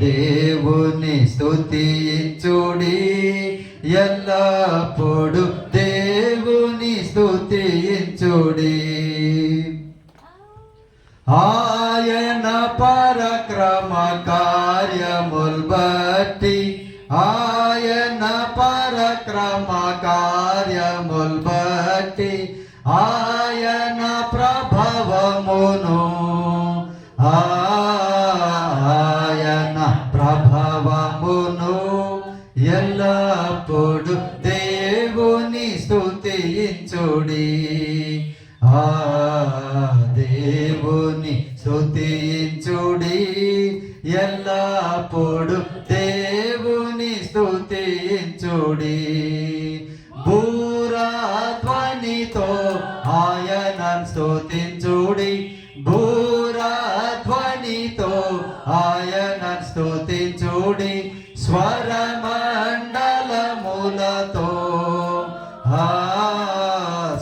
దేవుని స్తుతించుడి, ఎల్లప్పుడు దేవుని స్తుతించుడి. ఆయన పరక్రమ కార్యముల్ బట్టి, ఆయన పరక్రమ కార్యముల్ బట్టి, ఆయన ప్రభావమును, ఆయన ప్రభావమును ఎల్లప్పుడు దేవుని స్తుతించుడి. దేవుని స్తుతించుడి, ఎల్లప్పుడు దేవుని స్తుతించుడి. భూరాధ్వనితో ఆయనను స్తుతించుడి, భూరాధ్వనితో ఆయనను స్తుతించుడి. స్వరమండలములతో,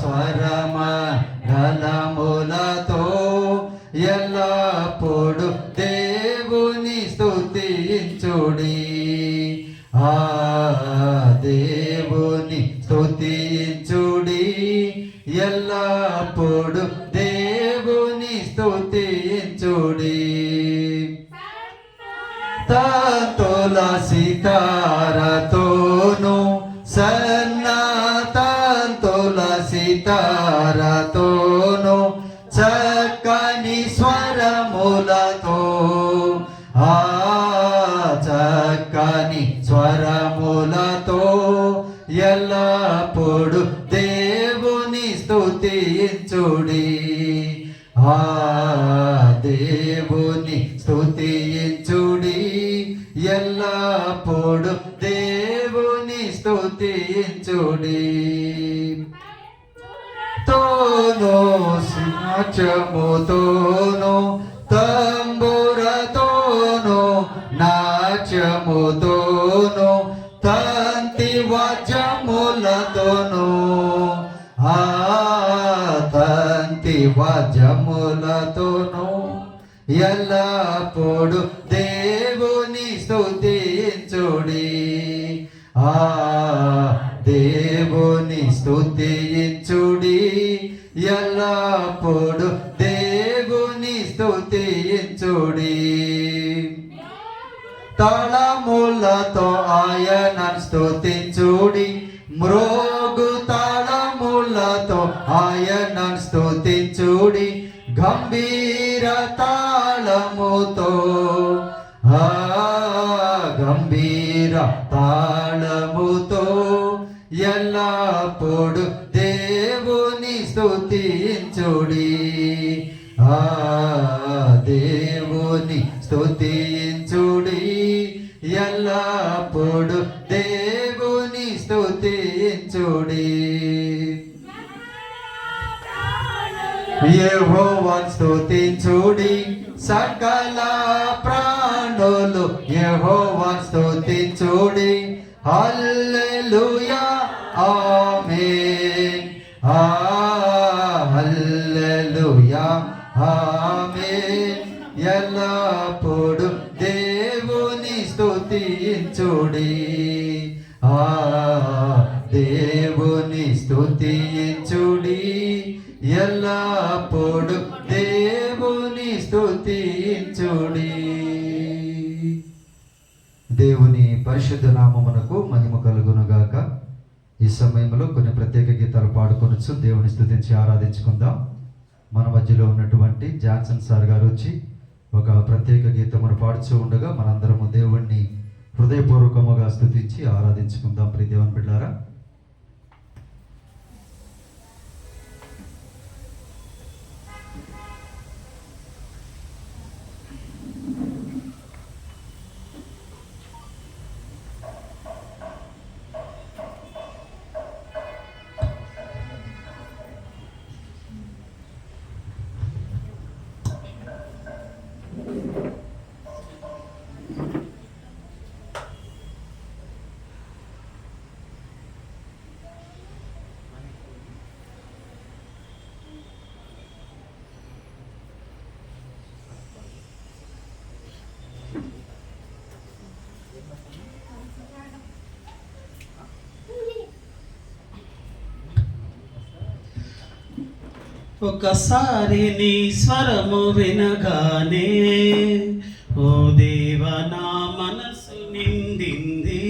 స్వరమండలములతో ఎల్లప్పుడు దేవుని స్తుతించుడి. దేవుని స్తుతించుడి, ఎల్లప్పుడు దేవుని స్తుతించుడి. తంతుల సితారతోను, సన్నతంతుల సితారతోను, చక్కని స్వరములతో, చక్కని స్వరములతో ఎల్లప్పుడు దేవుని స్తుతించుడి. దేవుని స్తుతించుడి, ఎల్లప్పుడు దేవుని స్తుతించుడి. తోను నాట్యముతోను, తంబురతోను నాట్యముతోను, తంతి వాద్యములతోను, తంతి వాద్యములతోను ఎల్లప్పుడు దేవుని స్తుతించుడి. దేవుని స్తుతించుడి, ఎల్లప్పుడు దేవుని స్తుతించుడి. తాళములతో ఆయనను స్తుతించుడి, మ్రోగు తాళములతో ఆయనను స్తుతించుడి. గంభీర తాళముతో, గంభీర తాళముతో ఎల్లప్పుడు దేవుని స్తుతించుడి. దేవుని స్తుతించుడి, ఎల్లప్పుడు దేవుని స్తుతించుడి. యెహోవాను స్తుతించుడి, సకల ప్రాణులు యెహోవాను స్తుతించుడి. హల్లెలూయా ఆమేన్, హల్లెలూయా ఆమేన్. ఎల్లప్పుడు దేవుని స్తుతించుడి, దేవుని స్తుతించుడి, ఎల్లప్పుడు దేవుని స్తుతించుడి. దేవుని పరిశుద్ధ నామమునకు మహిమ కలుగునుగాక. ఈ సమయంలో కొన్ని ప్రత్యేక గీతాలు పాడుకొనొచ్చు, దేవుని స్తుతించి ఆరాధించుకుందాం. మన మధ్యలో ఉన్నటువంటి జాన్సన్ సార్ గారు వచ్చి ఒక ప్రత్యేక గీతమును పాడుతూ ఉండగా మనందరము దేవుణ్ణి హృదయపూర్వకముగా స్తుతించి ఆరాధించుకుందాం. ప్రియ దేవుని బిడ్డలారా, ఒకసారి నీ స్వరము వినగానే ఓ దేవ నా మనసు నిండింది.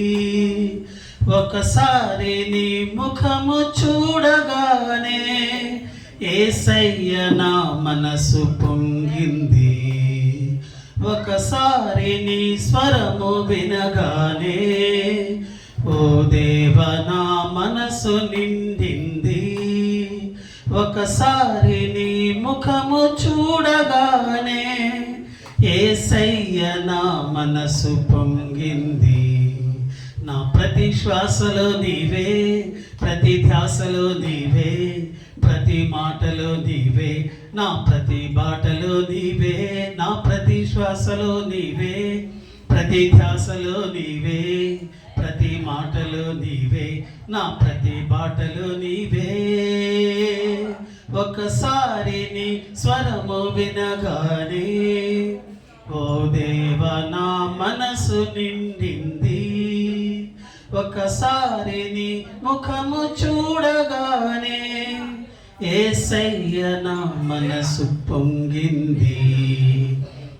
ఒకసారి నీ ముఖము చూడగానే యేసయ్య నా మనసు పొంగింది. ఒకసారి నీ స్వరము వినగానే ఓ దేవ నా మనసు నిండింది. ఒకసారి నీ ముఖము చూడగానే యేసయ్య నా మనసు పొంగింది. నా ప్రతి శ్వాసలో నీవే, ప్రతి ధ్యాసలో నీవే, ప్రతి మాటలో నీవే, నా ప్రతి బాటలో నీవే, నా ప్రతి శ్వాసలో నీవే, ప్రతి ధ్యాసలో నీవే, ప్రతి మాటలో నీవే, నా ప్రతి బాటలో నీవే. ఒకసారి నీ స్వరము వినగానే ఓ దేవ నా మనసు నిండింది. ఒకసారి నీ ముఖము చూడగానే యేసయ్య నా మనసు పొంగింది.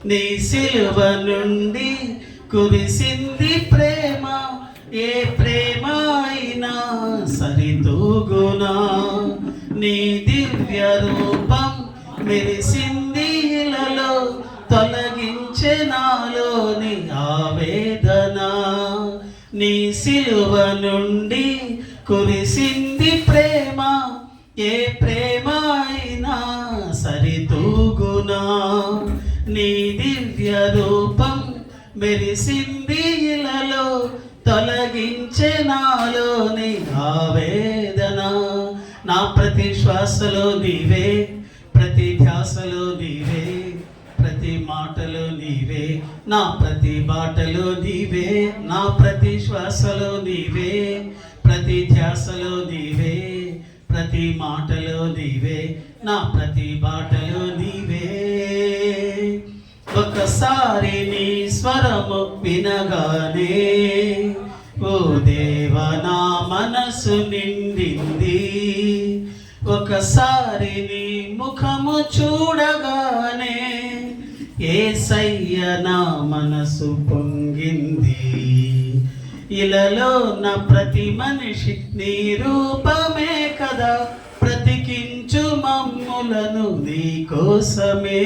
నీ సిలువ నుండి కురిసింది ప్రేమ, ఏ ప్రేమ అయినా సరితూగునా. నీ దివ్య రూపం మెరిసింది ఇలలో, తొలగించే నాలోని ఆవేదన. నీ సిలువ నుండి కురిసింది ప్రేమ, ఏ ప్రేమ అయినా సరితూగునా. నీ దివ్య రూపం మెరిసింది ఇలలో, తొలగించే నాలోని ఆవేదన. నా ప్రతి శ్వాసలో నీవే, ప్రతి ధ్యాసలో నీవే, ప్రతి మాటలో నీవే, నా ప్రతి బాటలో నీవే, నా ప్రతి శ్వాసలో నీవే, ప్రతి ధ్యాసలో నీవే, ప్రతి మాటలో నీవే, నా ప్రతి బాటలో నీవే. ఒకసారి నీ స్వరము వినగానే ఓ దేవ నా మనసు నిండింది. ఒకసారి నీ ముఖము చూడగానే యేసయ్య నా మనసు పొంగింది. ఇలలో నా ప్రతి మనిషి నీ రూపమే కదా, బ్రతికించు మమ్ములను నీ కోసమే.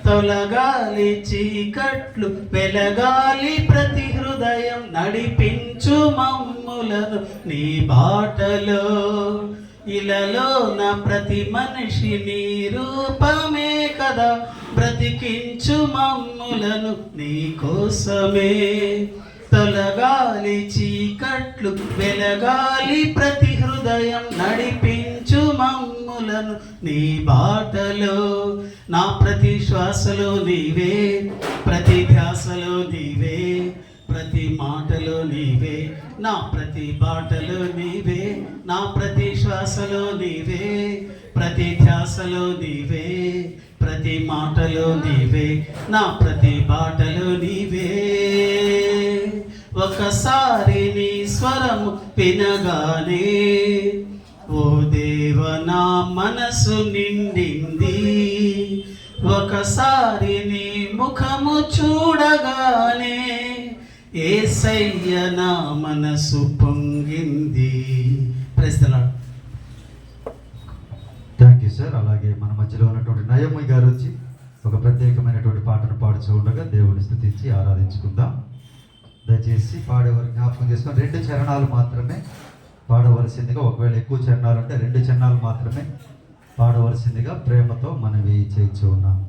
తొలగాలి చీకట్లు, వెలగాలి ప్రతి హృదయం, నడిపించు మమ్ములను నీ బాటలో. ఇలలో నా ప్రతి మనిషి నీ రూపమే కదా, బ్రతికించు మమ్ములను నీ కోసమే. తొలగాలి చీకట్లు, వెలగాలి ప్రతి హృదయం, నడిపించు మమ్ములను నీ బాటలో. నా ప్రతి శ్వాసలో నీవే, ప్రతి ధ్యాసలో నీవే, ప్రతి మాటలో నీవే, నా ప్రతి బాటలో నీవే, నా ప్రతి శ్వాసలో నీవే, ప్రతి ధ్యాసలో నీవే, ప్రతి మాటలో నీవే, నా ప్రతి బాటలో నీవే. ఒకసారి నీ స్వరము వినగానే ఓ దేవ నా మనసు నిండింది. ఒకసారి నీ ముఖము చూడగానే యేసయ్య నా మనసు పొంగింది. Praise the lord. Thank you sir. అలాగే మన మధ్యలో ఉన్నటువంటి నయమ్మ గారు వచ్చి ఒక ప్రత్యేకమైనటువంటి పాటను పాడుతూ ఉండగా దేవుని స్తుతించి ఆరాధించుకుందాం. దయచేసి పాడేవారు జ్ఞాపకం చేసుకొని 2 చరణాలు మాత్రమే పాడవలసిందిగా, ఒకవేళ ఎక్కువ చరణాలు అంటే 2 చరణాలు మాత్రమే పాడవలసిందిగా ప్రేమతో మనవి చేయించు ఉన్నాం.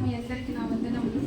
మీ అందరికీ నా వందనములు.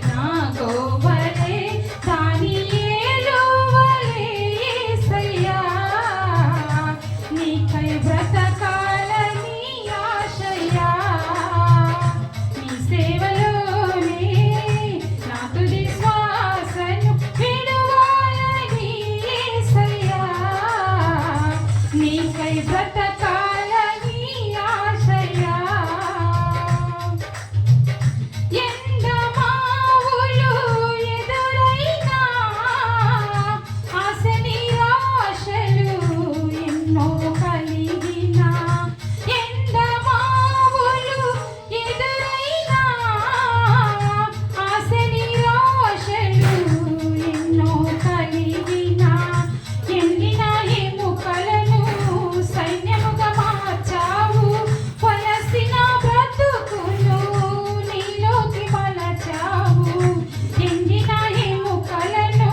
నా గోవలే దానియేలు వలె యేసయ్యా నీకై బ్రతకాలని ఆశయ్యా నీ సేవలోనే నా తుది శ్వాసను విడువాలని యేసయ్యా నీకై బ్రతకాలని ఆశయ్యా ఎండమావులు ఎదురైనా ఆశ నిరాశలు ఎన్నో కలిగినా ఎండమావులు ఎదురైనా ఆశ నిరాశలు ఎన్నో కలిగినా ఎండిన ఎముకలను సైన్యముగా మార్చావు వలసిన బ్రతుకును నీలోకి మలచావు ఎండిన ఎముకలను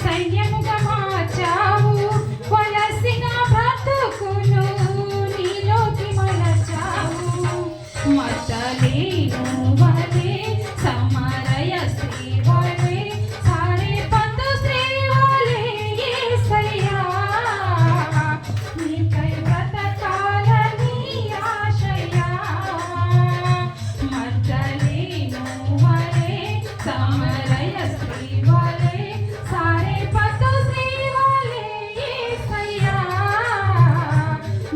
సైన్యముగా మార్చావు వలసిన బ్రతుకును నీలోకి మలచావు మతలేను వలే సమరయ స్త్రీ వలే సారెపతు స్త్రీ వలే యేసయ్యా నీకై బ్రతకాలని ఆశయ్యా మతలేను వలే సమరయ స్త్రీ వలే సారెపతు స్త్రీ వలే యేసయ్యా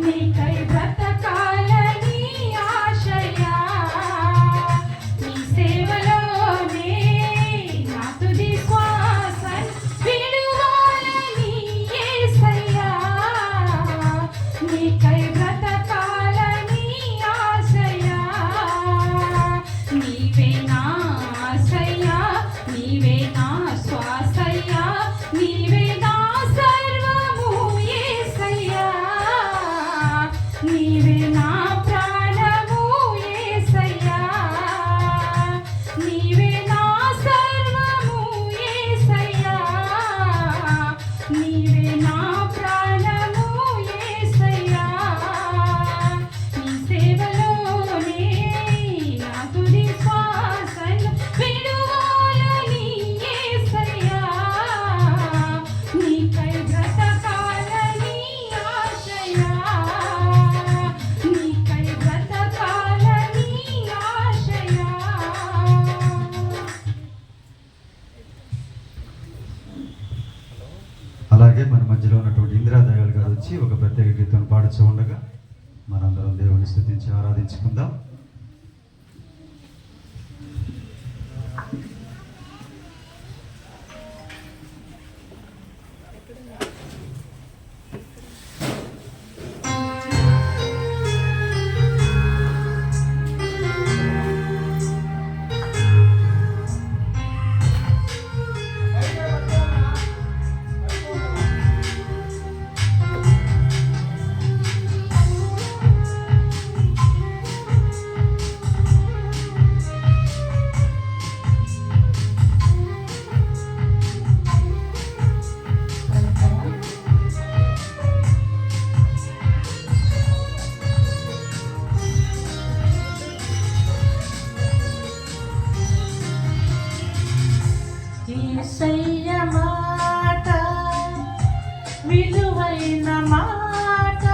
నీకై బ్రతకాలని ఆశయ్యా నీ సేవలోనే నా తుది శ్వాసను విడువాలని యేసయ్యా నీకై బ్రతకాలని ఆశయ్యా నీవే నా ఆశయ్యా నీవే నా శ్వాసయ్యా నీవే నా సర్వము యేసయ్యా నీవే నా ప్రాణము యేసయ్యా నీవే నా సర్వము యేసయ్యా నీవే నా ప్రాణము యేసయ్యా నీ సేవలోనే నా తుది శ్వాసను విడువాలని యేసయ్యా నీకై బ్రతకాలని ఆశయ్యా నీకై బ్రతకాలని ఆశయ్యా అలాగే మన మధ్యలో ఉన్నటువంటి ఇందిరాదయాళ్ గారు వచ్చి ఒక ప్రత్యేక గీతం పాడుతూ ఉండగా మనందరం దేవుని స్తుతించి ఆరాధించుకుందాం. యేసయ్య మాట విలువైన మాట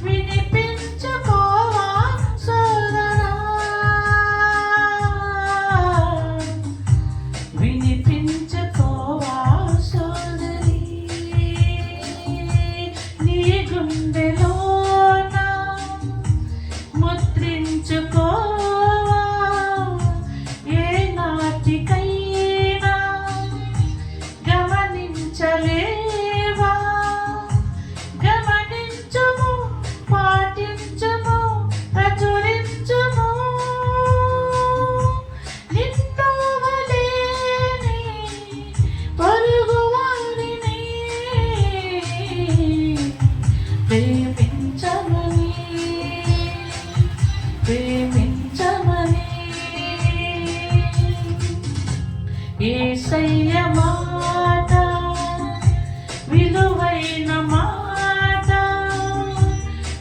వినిపించుకోవా సోదరా వినిపించుకోవా సోదరి నీ గుండెలోన ముద్రించుకోవా ఏ నాటికైనా గమనించలేవా గమనించుము పాటించుము ప్రచురించుము నిన్ను వలేని పొరుగువారిని ప్రేమించమని ప్రేమించమని యేసయ్య మాట విలువైన మాట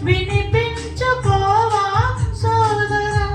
వినిపించుకోవా సోదరా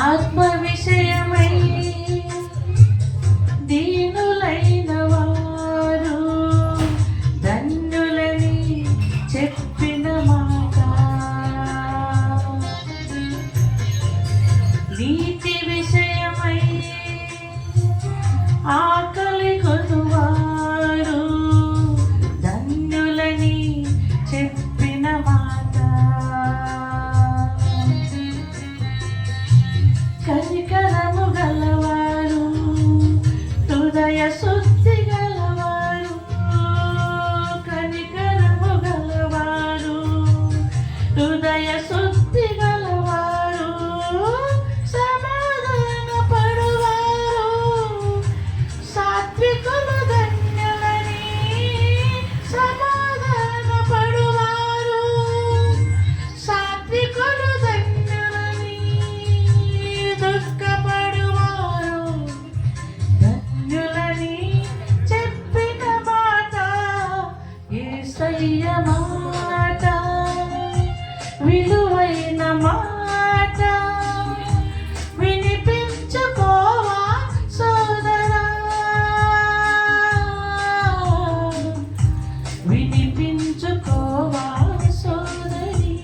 ఆత్మ విషయమై దీనులైన వారు ధన్యులని చెప్పిన మాట నీతి విషయమై ఆకలి కొనువారు ధన్యులని చెప్పిన మాట కనికరము గలవారు హృదయ శుద్ధి గలవారు కనికరము గలవారు హృదయ శుద్ధి గలవారు సమాధాన పడువారు సాత్వికులు ధన్యులని సమాధాన పడువారు సాత్వికులు ధన్యులని దుఃఖపడువారు ధన్యులని చెప్పిన మాట యేసయ్య మాట విలువైన మాట వినిపించుకోవా సోదరా వినిపించుకోవా సోదరి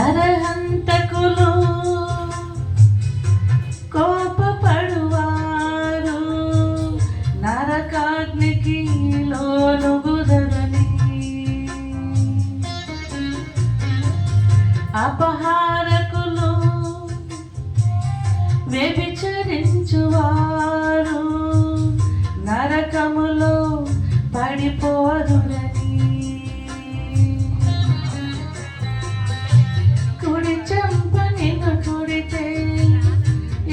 నరహంతకులు కోపపడువారు నరకాగ్నికి లోనుగుదరని అపహారకులు వ్యభిచరించువారు నరకములో పడిపోదురని కుడి చెంప నిన్ను కుడితే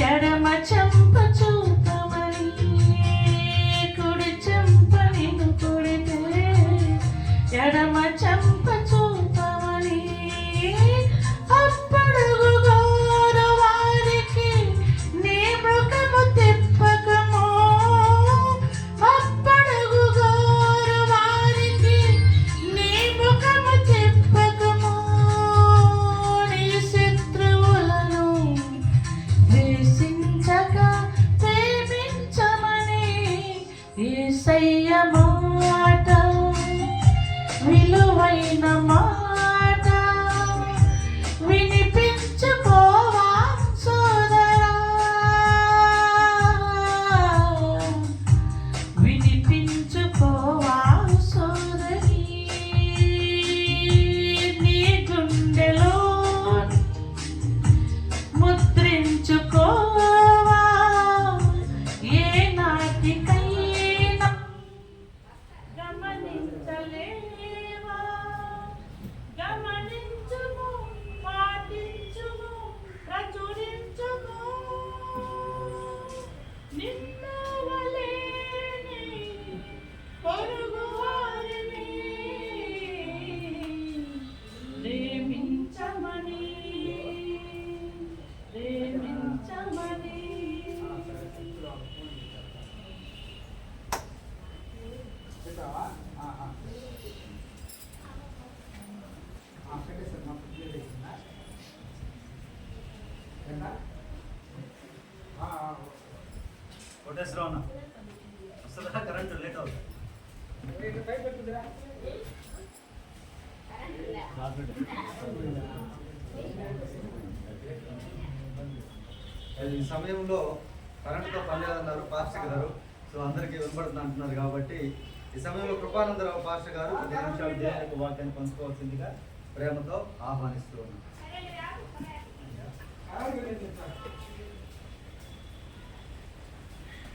ఎడమ చెంప చూపమని కుడి చెంప నిన్ను కుడితే ఎడమ చెంప చూపమని అప్పడుగు గోరు వారికి నీ ముఖము తిప్పకము అప్పడుగు గోరు వారికి నీ ముఖము తిప్పకము నీ శత్రువులను ద్వేషించక ప్రేమించమని యేసయ్య మాట విలువైన మాట వినిపించుకోవా సోదరా వినిపించుకోవా సోదరి నీ గుండెలో ముద్రించుకోవా ఏ నాటికైనా గమనించలేవా గమనించుము పాటించుము ప్రచురించుము నిన్ను వలెనే పొరుగు వారిని ప్రేమించమని ప్రేమించమని కొట్టేశ్వరా వస్తుందా కరెంట్ లేట్ అవుతుంది ఈ సమయంలో కరెంట్తో పని లేదన్నారు పాస్టర్ గారు. సో అందరికీ వినపడుతుంది అంటున్నారు కాబట్టి ఈ సమయంలో కృపానందరావు పాస్టర్ గారు 10 నిమిషాలు దేవుని యొక్క వాక్యాన్ని పంచుకోవాల్సిందిగా ప్రేమతో ఆహ్వానిస్తూ ఉన్నారు.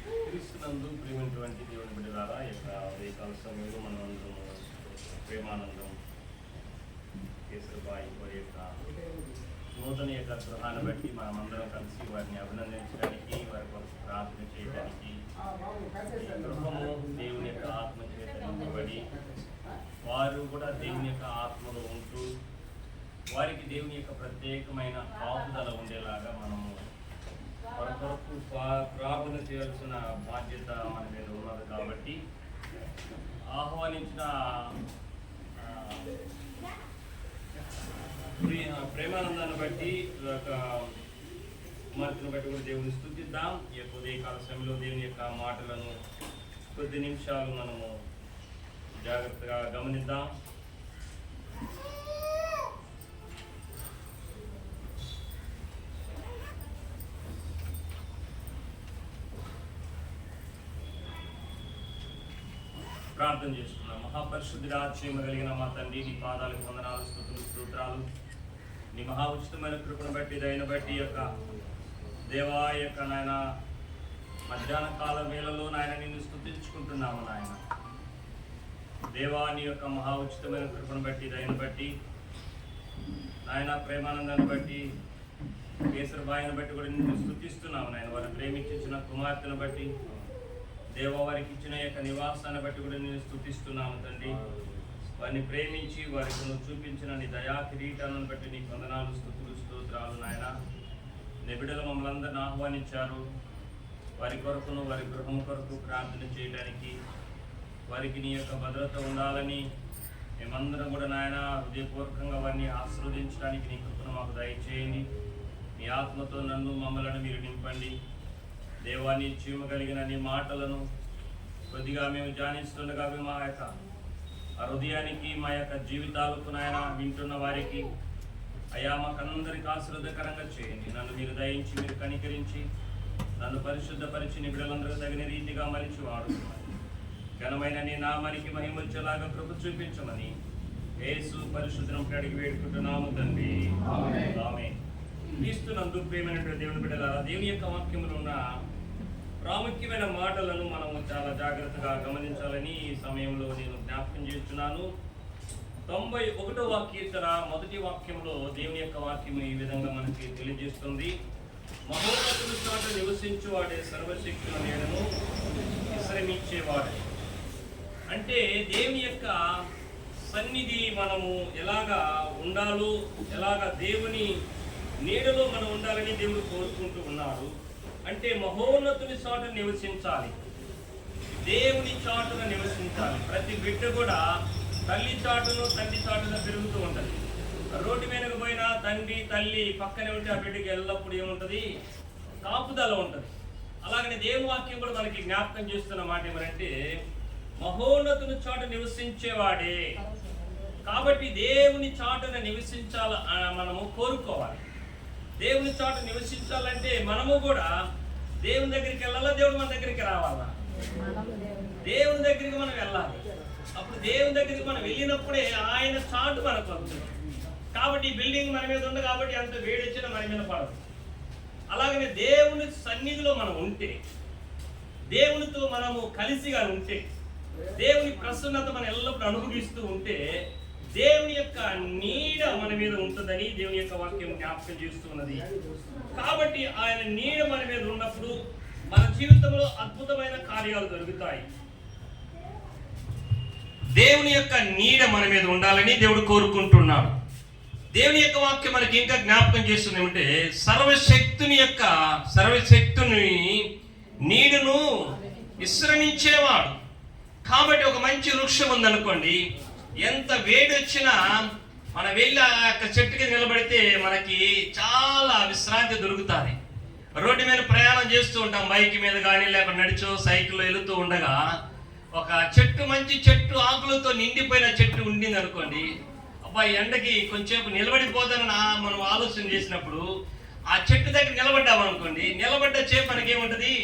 క్రీస్తునందు ప్రేమైనటువంటి దేవుని బిడ్డలారా, ఈ యొక్క ఉదయకాల సమయంలో మనం అందరం ప్రేమానందం కేసరిబాయి వారి యొక్క నూతన యొక్క గృహాన్ని బట్టి మనమందరం కలిసి వారిని అభినందించడానికి, వారి కొరకు ప్రార్థన చేయడానికి, ఈ గృహము దేవుని యొక్క ఆత్మ చేత నింపబడి వారు కూడా దేవుని యొక్క ఆత్మలో ఉంటూ వారికి దేవుని యొక్క ప్రత్యేకమైన కాపుదల ఉండేలాగా మనము వారి కొరకు ప్రార్థన చేయాల్సిన బాధ్యత మన మీద ఉన్నది. కాబట్టి ఆహ్వానించిన ప్రేమానందాన్ని బట్టి కుమార్తెను బట్టి కూడా దేవుని స్తుతిద్దాం. ఈ యొక్క ఉదయకాల సమయంలో దేవుని యొక్క మాటలను కొద్ది నిమిషాలు మనము జాగ్రత్తగా గమనిద్దాం. ప్రార్థన చేసుకున్నాం. మహాపరిశుద్ధుడా, క్షేమ కలిగిన మా తండ్రి, నీ పాదాలకు వందనాలు, స్తుతులు, స్తోత్రాలు. నీ మహా ఉచితమైన కృపను బట్టి, దయను బట్టి యొక్క దేవా యొక్క నాయన మధ్యాహ్న కాల వేళలో నాయన నిన్ను స్తుతించుకుంటున్నాము. నాయన దేవా, నీ యొక్క మహా ఉచితమైన కృపను బట్టి, దయను బట్టి నాయన ప్రేమానందాన్ని బట్టి, కేసరిబాయిని బట్టి కూడా నిన్ను స్తుతిస్తున్నాము. నాయన వారిని ప్రేమించిన కుమార్తెను బట్టి, దేవ వారికి ఇచ్చిన యొక్క నివాసాన్ని బట్టి కూడా నేను స్తుతిస్తున్నాము తండ్రి. వారిని ప్రేమించి వారికి నువ్వు చూపించిన నీ దయా కిరీటాలను బట్టి నీకు వందనాలు, స్తుతులు, స్తోత్రాలు. నాయన నీ బిడ్డలు మమ్మల్ని అందరిని ఆహ్వానించారు. వారి కొరకును వారి గృహం కొరకు ప్రార్థన చేయడానికి, వారికి నీ యొక్క భద్రత ఉండాలని మేమందరం కూడా నాయన హృదయపూర్వకంగా వారిని ఆశీర్వదించడానికి నీ కృపను మాకు దయచేయండి. నీ ఆత్మతో నన్ను మమ్మలను మీరు నింపండి. దేవాన్ని చీమ కలిగిన నీ మాటలను కొద్దిగా మేము ధ్యానిస్తుండగా మా యొక్క హృదయానికి, మా యొక్క జీవితాలకు నాయన వింటున్న వారికి అయా మాకందరికి ఆశీర్వదకరంగా చేయండి. నన్ను మీరు దయించి, మీరు కనికరించి నన్ను పరిశుద్ధపరిచి నీ బిడ్డలందరూ తగిన రీతిగా మలిచి వాడుతున్నారు. ఘనమైన నీ నామానికి మహిమ వచ్చేలాగా కృప చూపించమని యేసు పరిశుద్ధం అడిగి వేడుకుంటున్నాము తండ్రి. ఆమేన్. క్రీస్తునందు ప్రేమైనటువంటి దేవుని బిడ్డలారా, దేవుని యొక్క వాక్యములో ఉన్న ప్రాముఖ్యమైన మాటలను మనము చాలా జాగ్రత్తగా గమనించాలని ఈ సమయంలో నేను జ్ఞాపకం చేస్తున్నాను. 91వ కీర్తన 1వ వాక్యంలో దేవుని యొక్క వాక్యం ఈ విధంగా మనకి తెలియజేస్తుంది. మహోన్నతుల చోట నివసించువాడే సర్వశక్తుల నీడను విశ్రమించేవాడే. అంటే దేవుని యొక్క సన్నిధి మనము ఎలాగా ఉండాలో, ఎలాగా దేవుని నీడలో మనం ఉండాలని దేవుడు కోరుకుంటూ ఉన్నాడు. అంటే మహోన్నతుని చాట నివసించాలి, దేవుని చాటున నివసించాలి. ప్రతి బిడ్డ కూడా తల్లి చాటును తండ్రి చాటున పెరుగుతూ ఉంటుంది. రోడ్డు మీదకు పోయినా తండ్రి తల్లి పక్కనే ఉంటే ఆ బిడ్డకి ఎల్లప్పుడూ ఏముంటుంది? కాపుదల ఉంటుంది. అలాగనే దేవుని వాక్యం కూడా మనకి జ్ఞాపకం చేస్తున్న మాట ఏమంటే మహోన్నతుని చాటు నివసించేవాడే. కాబట్టి దేవుని చాటున నివసించాల మనము కోరుకోవాలి. దేవుని చాటు నివసించాలంటే మనము కూడా దేవుని దగ్గరికి వెళ్ళాలా, దేవుడు మన దగ్గరికి రావాలా? దేవుని దగ్గరికి మనం వెళ్ళాలి. అప్పుడు దేవుని దగ్గరికి మనం వెళ్ళినప్పుడే ఆయన చాటు మనకు వస్తుంది. కాబట్టి ఈ బిల్డింగ్ మన మీద ఉంది కాబట్టి అంత వేడొచ్చినా మన మీద పడదు. అలాగనే దేవుని సన్నిధిలో మనం ఉంటే, దేవునితో మనము కలిసిగా ఉంటే, దేవుని ప్రసన్నత మనం ఎల్లప్పుడూ అనుభవిస్తూ ఉంటే దేవుని యొక్క నీడ మన మీద ఉంటుందని దేవుని యొక్క వాక్యం జ్ఞాపకం చేస్తున్నది. కాబట్టి ఆయన నీడ మన మీద ఉన్నప్పుడు మన జీవితంలో అద్భుతమైన కార్యాలు జరుగుతాయి. దేవుని యొక్క నీడ మన మీద ఉండాలని దేవుడు కోరుకుంటున్నాడు. దేవుని యొక్క వాక్యం మనకి ఇంకా జ్ఞాపకం చేస్తుంది ఏమంటే సర్వశక్తుని నీడను విశ్రమించేవాడు. కాబట్టి ఒక మంచి వృక్షం ఉందనుకోండి, ఎంత వేడి వచ్చినా మనం వెళ్ళి ఆ యొక్క చెట్టుకి నిలబడితే మనకి చాలా విశ్రాంతి దొరుకుతుంది. రోడ్డు మీద ప్రయాణం చేస్తూ ఉంటాం, బైక్ మీద కానీ లేకపోతే నడిచో సైకిల్లో వెళుతూ ఉండగా ఒక చెట్టు, మంచి చెట్టు, ఆకులతో నిండిపోయిన చెట్టు ఉండింది అనుకోండి, అబ్బాయి ఎండకి కొంచెంసేపు నిలబడిపోతానని మనం ఆలోచన చేసినప్పుడు ఆ చెట్టు దగ్గర నిలబడ్డామనుకోండి, నిలబడ్డ చేపు మనకేముంటది?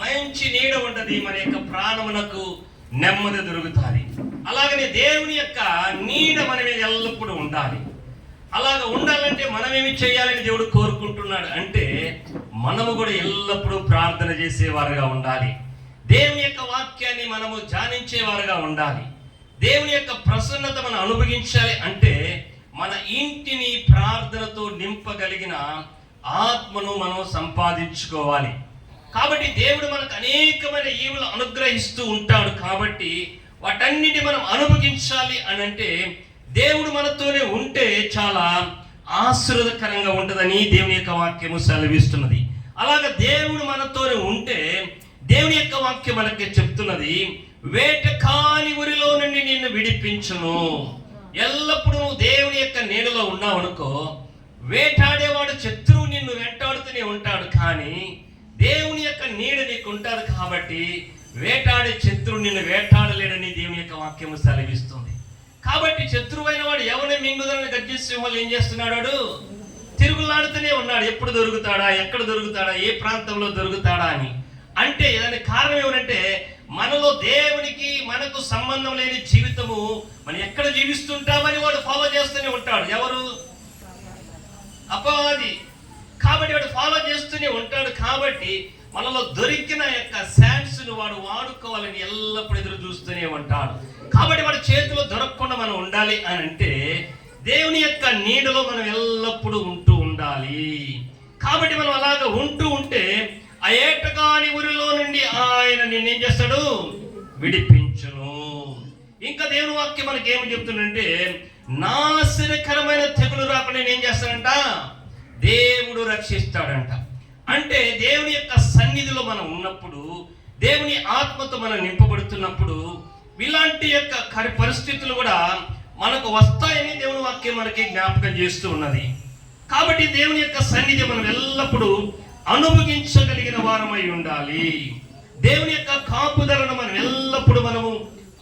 మంచి నీడ ఉంటది, మన యొక్క ప్రాణమునకు నెమ్మది దొరుకుతుంది. అలాగనే దేవుని యొక్క నీడ మన మీద ఎల్లప్పుడూ ఉండాలి. అలాగ ఉండాలంటే మనమేమి చేయాలని దేవుడు కోరుకుంటున్నాడు అంటే మనము కూడా ఎల్లప్పుడూ ప్రార్థన చేసేవారుగా ఉండాలి. దేవుని యొక్క వాక్యాన్ని మనము ధ్యానించేవారుగా ఉండాలి. దేవుని యొక్క ప్రసన్నత మనం అనుభవించాలి అంటే మన ఇంటిని ప్రార్థనతో నింపగలిగిన ఆత్మను మనం సంపాదించుకోవాలి. కాబట్టి దేవుడు మనకు అనేకమైన ఈవులు అనుగ్రహిస్తూ ఉంటాడు. కాబట్టి వాటన్నిటి మనం అనుభవించాలి అని అంటే దేవుడు మనతోనే ఉంటే చాలా ఆశీర్వాదకరంగా ఉంటుందని దేవుని యొక్క వాక్యము సెలవిస్తున్నది. అలాగ దేవుడు మనతోనే ఉంటే దేవుని యొక్క వాక్యం మనకి చెప్తున్నది, వేట కాని ఊరిలో నుండి నిన్ను విడిపించును. ఎల్లప్పుడూ దేవుని యొక్క నీడలో ఉన్నావు అనుకో, వేటాడేవాడు శత్రువు నిన్ను వెంటాడుతూనే ఉంటాడు, కానీ దేవుని యొక్క నీడ నీకు ఉంటుంది కాబట్టి వేటాడే శత్రువు నిన్ను వేటాడలేడని దేవుని యొక్క వాక్యము సెలవిస్తుంది. కాబట్టి శత్రువైన వాడు ఎవరిని మింగుదలని గర్జించే సింహాలు ఏం చేస్తున్నాడు? వాడు తిరుగులాడుతూనే ఉన్నాడు. ఎప్పుడు దొరుకుతాడా, ఎక్కడ దొరుకుతాడా, ఏ ప్రాంతంలో దొరుకుతాడా అని. అంటే దానికి కారణం ఏమంటే మనలో దేవునికి మనకు సంబంధం లేని జీవితము మనం ఎక్కడ జీవిస్తుంటామని వాడు ఫాలో చేస్తూనే ఉంటాడు. ఎవరు? అపవాది. కాబట్టి వాడు ఫాలో చేస్తూనే ఉంటాడు. కాబట్టి మనలో దొరికిన యొక్క ఛాన్స్ ను వాడు వాడుకోవాలని ఎల్లప్పుడూ ఎదురు చూస్తూనే ఉంటాడు. కాబట్టి వాడి చేతిలో దొరకకుండా మనం ఉండాలి అని అంటే దేవుని యొక్క నీడలో మనం ఎల్లప్పుడూ ఉంటూ ఉండాలి. కాబట్టి మనం అలాగ ఉంటూ ఉంటే ఆ ఏటగాని ఊరిలో నుండి ఆయన నిన్నేం చేస్తాడు? విడిపించును. ఇంకా దేవుని వాక్యం మనకి ఏమి చెప్తుందంటే నాశనకరమైన తెగులు రాకుండా ఏం చేస్తాడంట? దేవుడు రక్షిస్తాడంట. అంటే దేవుని యొక్క సన్నిధిలో మనం ఉన్నప్పుడు, దేవుని ఆత్మతో మనం నింపబడుతున్నప్పుడు ఇలాంటి యొక్క పరిస్థితులు కూడా మనకు వస్తాయని దేవుని వాక్యం మనకి జ్ఞాపకం చేస్తూ ఉన్నది. కాబట్టి దేవుని యొక్క సన్నిధి మనం ఎల్లప్పుడూ అనుభవించగలిగిన వారమై ఉండాలి. దేవుని యొక్క కాపుదలను మనం ఎల్లప్పుడూ మనము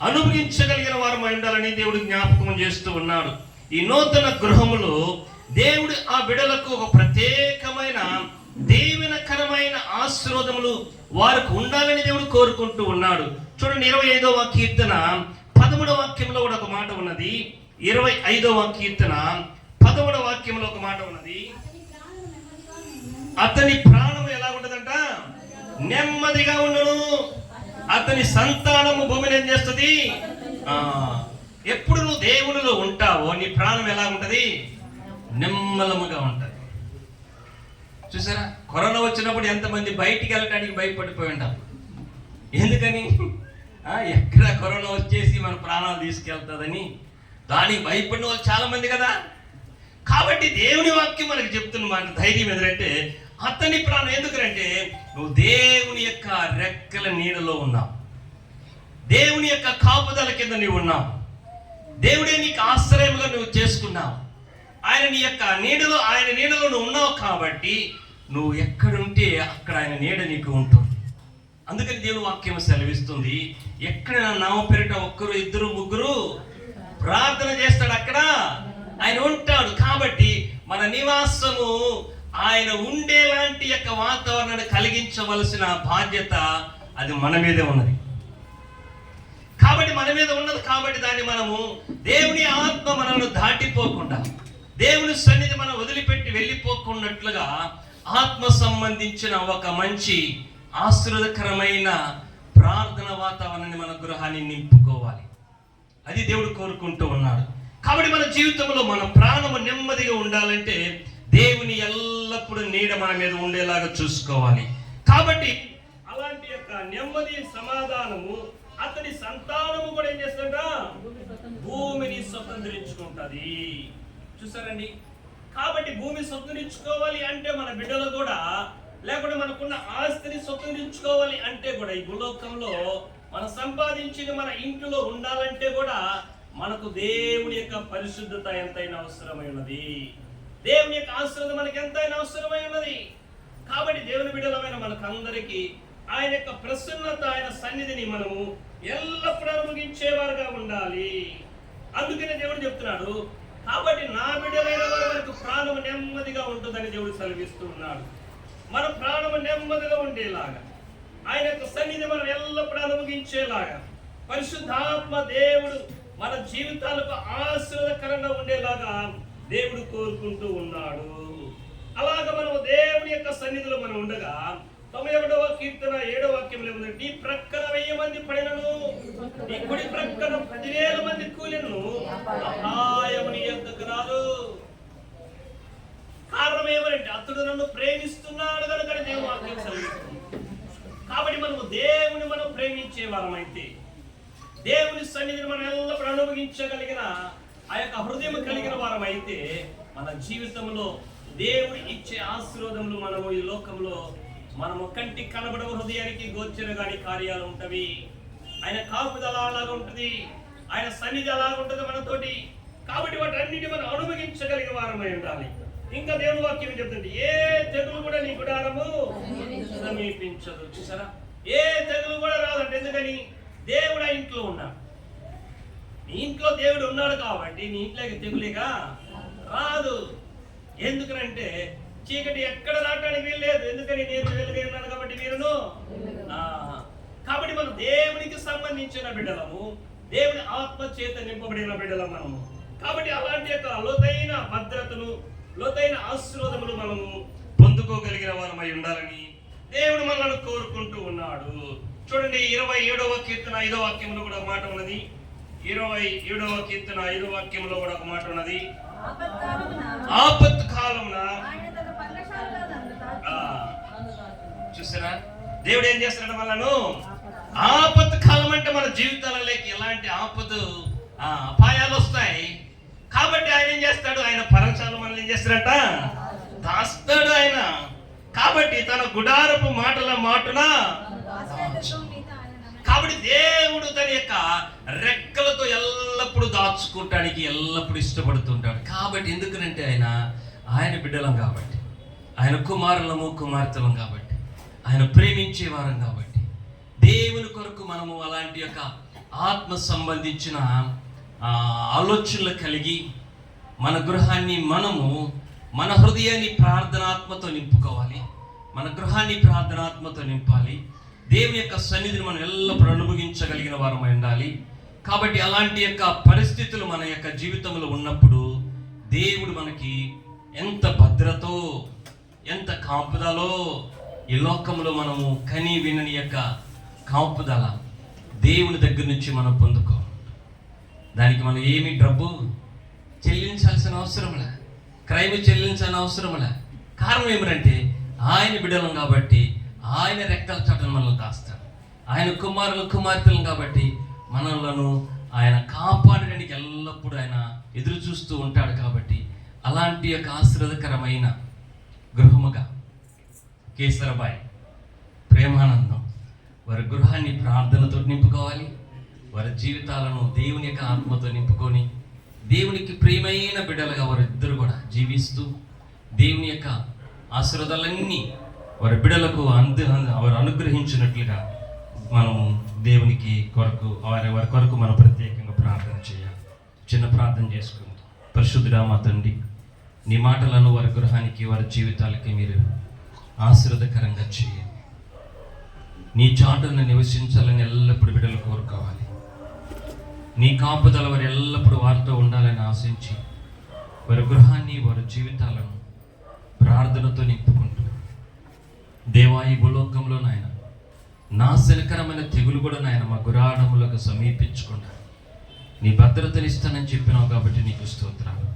అనుభవించగలిగిన వారమై ఉండాలని దేవుడు జ్ఞాపకం చేస్తూ ఉన్నాడు. ఈ నూతన గృహములో దేవుడు ఆ బిడలకు ఒక ప్రత్యేకమైన దీవెనకరమైన ఆశీర్వాదములు వారికి ఉండాలని దేవుడు కోరుకుంటూ ఉన్నాడు. చూడండి, 25వ కీర్తన 13వ వాక్యంలో కూడా ఒక మాట ఉన్నది. 25వ కీర్తన 11వ వాక్యంలో ఒక మాట ఉన్నది. అతని ప్రాణము ఎలా ఉంటదంట? నెమ్మదిగా ఉండను. అతని సంతానము భూమిని ఏం చేస్తుంది? ఎప్పుడు నువ్వు దేవునిలో ఉంటావో నీ ప్రాణం ఎలా ఉంటది? నెమ్మలముగా ఉంటది. చూసారా, కరోనా వచ్చినప్పుడు ఎంతమంది బయటికి వెళ్ళడానికి భయపడిపోయి ఉంటాం. ఎందుకని? ఎక్కడ కరోనా వచ్చేసి మన ప్రాణాలు తీసుకెళ్తుందని దానికి భయపడిన వాళ్ళు చాలా మంది కదా. కాబట్టి దేవుని వాక్యం మనకు చెప్తున్న మాట ధైర్యం ఏంటంటే అతని ప్రాణం. ఎందుకంటే నువ్వు దేవుని యొక్క రెక్కల నీడలో ఉన్నావు, దేవుని యొక్క కాపుదల కింద నువ్వు ఉన్నావు, దేవుడే నీకు ఆశ్రయముగా నువ్వు చేసుకున్నావు. ఆయన నీ యొక్క నీడలో, ఆయన నీడలో నువ్వు ఉన్నావు కాబట్టి నువ్వు ఎక్కడుంటే అక్కడ ఆయన నీడ నీకు ఉంటుంది. అందుకని దేవుని వాక్యం సెలవిస్తుంది, ఎక్కడ నామ పేరిట ఒక్కరు, ఇద్దరు, ముగ్గురు ప్రార్థన చేస్తాడు అక్కడ ఆయన ఉంటాడు. కాబట్టి మన నివాసము ఆయన ఉండేలాంటి యొక్క వాతావరణాన్ని కలిగించవలసిన బాధ్యత అది మన మీదే ఉన్నది. కాబట్టి మన మీద ఉన్నది కాబట్టి దాన్ని మనము దేవుని ఆత్మ మనల్ని దాటిపోకుండా, దేవుని సన్నిధి మనం వదిలిపెట్టి వెళ్ళిపోకున్నట్లుగా ఆత్మ సంబంధించిన ఒక మంచి ఆశీర్వాదకరమైన ప్రార్థన వాతావరణాన్ని మన గృహాన్ని నింపుకోవాలి. అది దేవుడు కోరుకుంటూ ఉన్నాడు. కాబట్టి మన జీవితంలో మన ప్రాణము నెమ్మదిగా ఉండాలంటే దేవుని ఎల్లప్పుడూ నీడ మన మీద ఉండేలాగా చూసుకోవాలి. కాబట్టి అలాంటి యొక్క నెమ్మది, సమాధానము అతని సంతానము కూడా ఏం చేస్తుంట? భూమిని స్వతంత్రించుకుంటది. చూసారండి, కాబట్టి భూమి స్వతంత్రించుకోవాలి అంటే మన బిడ్డలు కూడా, లేకుంటే మనకున్న ఆస్తిని స్వతంత్రించుకోవాలి అంటే కూడా, ఈ భూలోకంలో మనం సంపాదించిన మన ఇంటిలో ఉండాలంటే కూడా మనకు దేవుని యొక్క పరిశుద్ధత ఎంతైనా అవసరమై ఉన్నది. దేవుని యొక్క ఆశీర్వాదం మనకి ఎంతైనా అవసరమై ఉన్నది. కాబట్టి దేవుని బిడ్డలమైన మనకందరికీ ఆయన యొక్క ప్రసన్నత, ఆయన సన్నిధిని మనము ఎల్లప్పుడూ అనుభవించేవారుగా ఉండాలి. అందుకనే దేవుడు చెప్తున్నాడు, కాబట్టి నా బిడ్డలైన వారి వరకు ప్రాణము నెమ్మదిగా ఉంటుందని దేవుడు సెలవిస్తూ ఉన్నాడు. మన ప్రాణము నెమ్మదిగా ఉండేలాగా, ఆయన యొక్క సన్నిధి మనం ఎల్లప్పుడూ అనుభవించేలాగా, పరిశుద్ధాత్మ దేవుడు మన జీవితాలకు ఆశీర్వాదకరంగా ఉండేలాగా దేవుడు కోరుకుంటూ ఉన్నాడు. అలాగ మనం దేవుని యొక్క సన్నిధిలో మనం ఉండగా 91వ కీర్తన 7వ వాక్యంలో ఏముందంటే, నీ ప్రక్కన 1000 మంది పడినను, నీ కుడి ప్రక్కన 10,000 మంది కూలినను, సహాయము నీ యొద్దకు రాదు. కారణం ఏమంటే అతడు నన్ను ప్రేమిస్తున్నాడు కనుక దేవుని వాక్యం చదువుతుంది. కాబట్టి మనం ప్రేమించే వారమైతే, దేవుని సన్నిధిని మనం ఎల్లప్పుడూ అనుభవించగలిగిన ఆ యొక్క హృదయం కలిగిన వారమైతే, మన జీవితంలో దేవుడు ఇచ్చే ఆశీర్వాదములు మనము ఈ లోకంలో మనము కంటికి కనబడవ హృదయానికి గోచరగాని కార్యాలు ఉంటవి. ఆయన కాపుదల అలాగా ఉంటుంది, ఆయన సన్నిధి అలాగా ఉంటుంది మనతోటి. కాబట్టి వాటన్నిటి మనం అనుభవించగలిగే వారమై ఉండాలి. ఇంకా దేవుని వాక్యం ఏం చెప్తుంది, ఏ తెగులు కూడా నీ గుడారము సమీపించదు. చూసారా, ఏ తెగులు కూడా రాదంటే. ఎందుకని? దేవుడు ఆ ఇంట్లో ఉన్నాడు. నీ ఇంట్లో దేవుడు ఉన్నాడు కాబట్టి నీ ఇంట్లోకి తెగులేగా రాదు. ఎందుకనంటే చీకటి ఎక్కడ రావడానికి వీల్లేదు. ఎందుకని? నేను వెలుగై ఉన్నాను కాబట్టి మీరును. కాబట్టి మనం దేవునికి సంబంధించిన బిడ్డలము, దేవుని ఆత్మ చేత నింపబడిన బిడ్డలం మనము. కాబట్టి అలాంటి యొక్క లోతైన భద్రతను, లోతైన ఆశీర్వాదములు మనము పొందుకోగలిగిన వారమై ఉండాలని దేవుడు మనల్ని కోరుకుంటూ ఉన్నాడు. చూడండి, 27వ కీర్తన 5వ వాక్యంలో కూడా ఒక మాట ఉన్నది. 27వ కీర్తన 5వ వాక్యంలో కూడా ఒక మాట ఉన్నది. ఆపత్తు కాలమున చూసారా, దేవుడు ఏం చేస్తున్నాడు మనను? ఆపత్తు కాలం అంటే మన జీవితాలలోకి ఎలాంటి ఆపద అపాయాలు వస్తాయి. కాబట్టి ఆయన ఏం చేస్తాడు? ఆయన పరచాలు మనల్ని ఏం చేస్తాడట? దాస్తాడు ఆయన. కాబట్టి తన గుడారపు మాటున కాబట్టి దేవుడు తన యొక్క రెక్కలతో ఎల్లప్పుడూ దాచుకోవటానికి ఎల్లప్పుడూ ఇష్టపడుతుంటాడు. కాబట్టి ఎందుకనంటే ఆయన బిడ్డలం కాబట్టి, ఆయన కుమారులము కుమార్తెలం కాబట్టి, ఆయన ప్రేమించే వారం కాబట్టి, దేవుని కొరకు మనము అలాంటి యొక్క ఆత్మ సంబంధించిన ఆలోచనలు కలిగి మన గృహాన్ని మనము, మన హృదయాన్ని ప్రార్థనాత్మతో నింపుకోవాలి. మన గృహాన్ని ప్రార్థనాత్మతో నింపాలి. దేవుని యొక్క సన్నిధిని మనం ఎల్లప్పుడూ అనుభవించగలిగిన వారమై ఉండాలి. కాబట్టి అలాంటి యొక్క పరిస్థితులు మన యొక్క జీవితంలో ఉన్నప్పుడు దేవుడు మనకి ఎంత భద్రతో, ఎంత కాపుదలో, ఈ లోకంలో మనము కని వినని యొక్క కాపుదల దేవుని దగ్గర నుంచి మనం పొందుకోవాలి. దానికి మనం ఏమి డబ్బు చెల్లించాల్సిన అవసరంలే, క్రైమ్ చెల్లించాల్సిన అవసరంలే. కారణం ఏమిటంటే ఆయన బిడ్డలం కాబట్టి ఆయన రెక్కల చాటున మనల్ని దాస్తాడు. ఆయన కుమారులు కుమార్తెలు కాబట్టి మనలను ఆయన కాపాడడానికి ఎల్లప్పుడూ ఆయన ఎదురు చూస్తూ ఉంటాడు. కాబట్టి అలాంటి యొక్క ఆశీర్వాదకరమైన గృహముగా కేసరబాయి ప్రేమానందం వారి గృహాన్ని ప్రార్థనతో నింపుకోవాలి. వారి జీవితాలను దేవుని యొక్క ఆత్మతో నింపుకొని దేవునికి ప్రియమైన బిడ్డలుగా వారిద్దరు కూడా జీవిస్తూ దేవుని యొక్క ఆశీర్వాదాలన్నీ వారి బిడ్డలకు వారు అనుగ్రహించినట్లుగా మనం దేవునికి కొరకు వారి కొరకు మనం ప్రత్యేకంగా ప్రార్థన చేయాలి. చిన్న ప్రార్థన చేసుకుందాం. పరిశుద్ధుడా మా తండ్రి, నీ మాటలను వారి గృహానికి, వారి జీవితాలకి మీరు ఆశీర్వాదకరంగా చేయండి. నీ చాటును నివసించాలని ఎల్లప్పుడూ బిడ్డలు కోరుకోవాలి. నీ కాపుదల వారు ఎల్లప్పుడూ వారితో ఉండాలని ఆశించి వారి గృహాన్ని, వారి జీవితాలను ప్రార్థనతో నింపుకుంటూ దేవా, ఈ భూలోకంలో నాయన నాశనకరమైన తెగులు కూడా నాయన మా గురాడములకు సమీపించకుండా నీ భద్రతనిస్తానని చెప్పినావు కాబట్టి నీకు స్తోత్రాలు.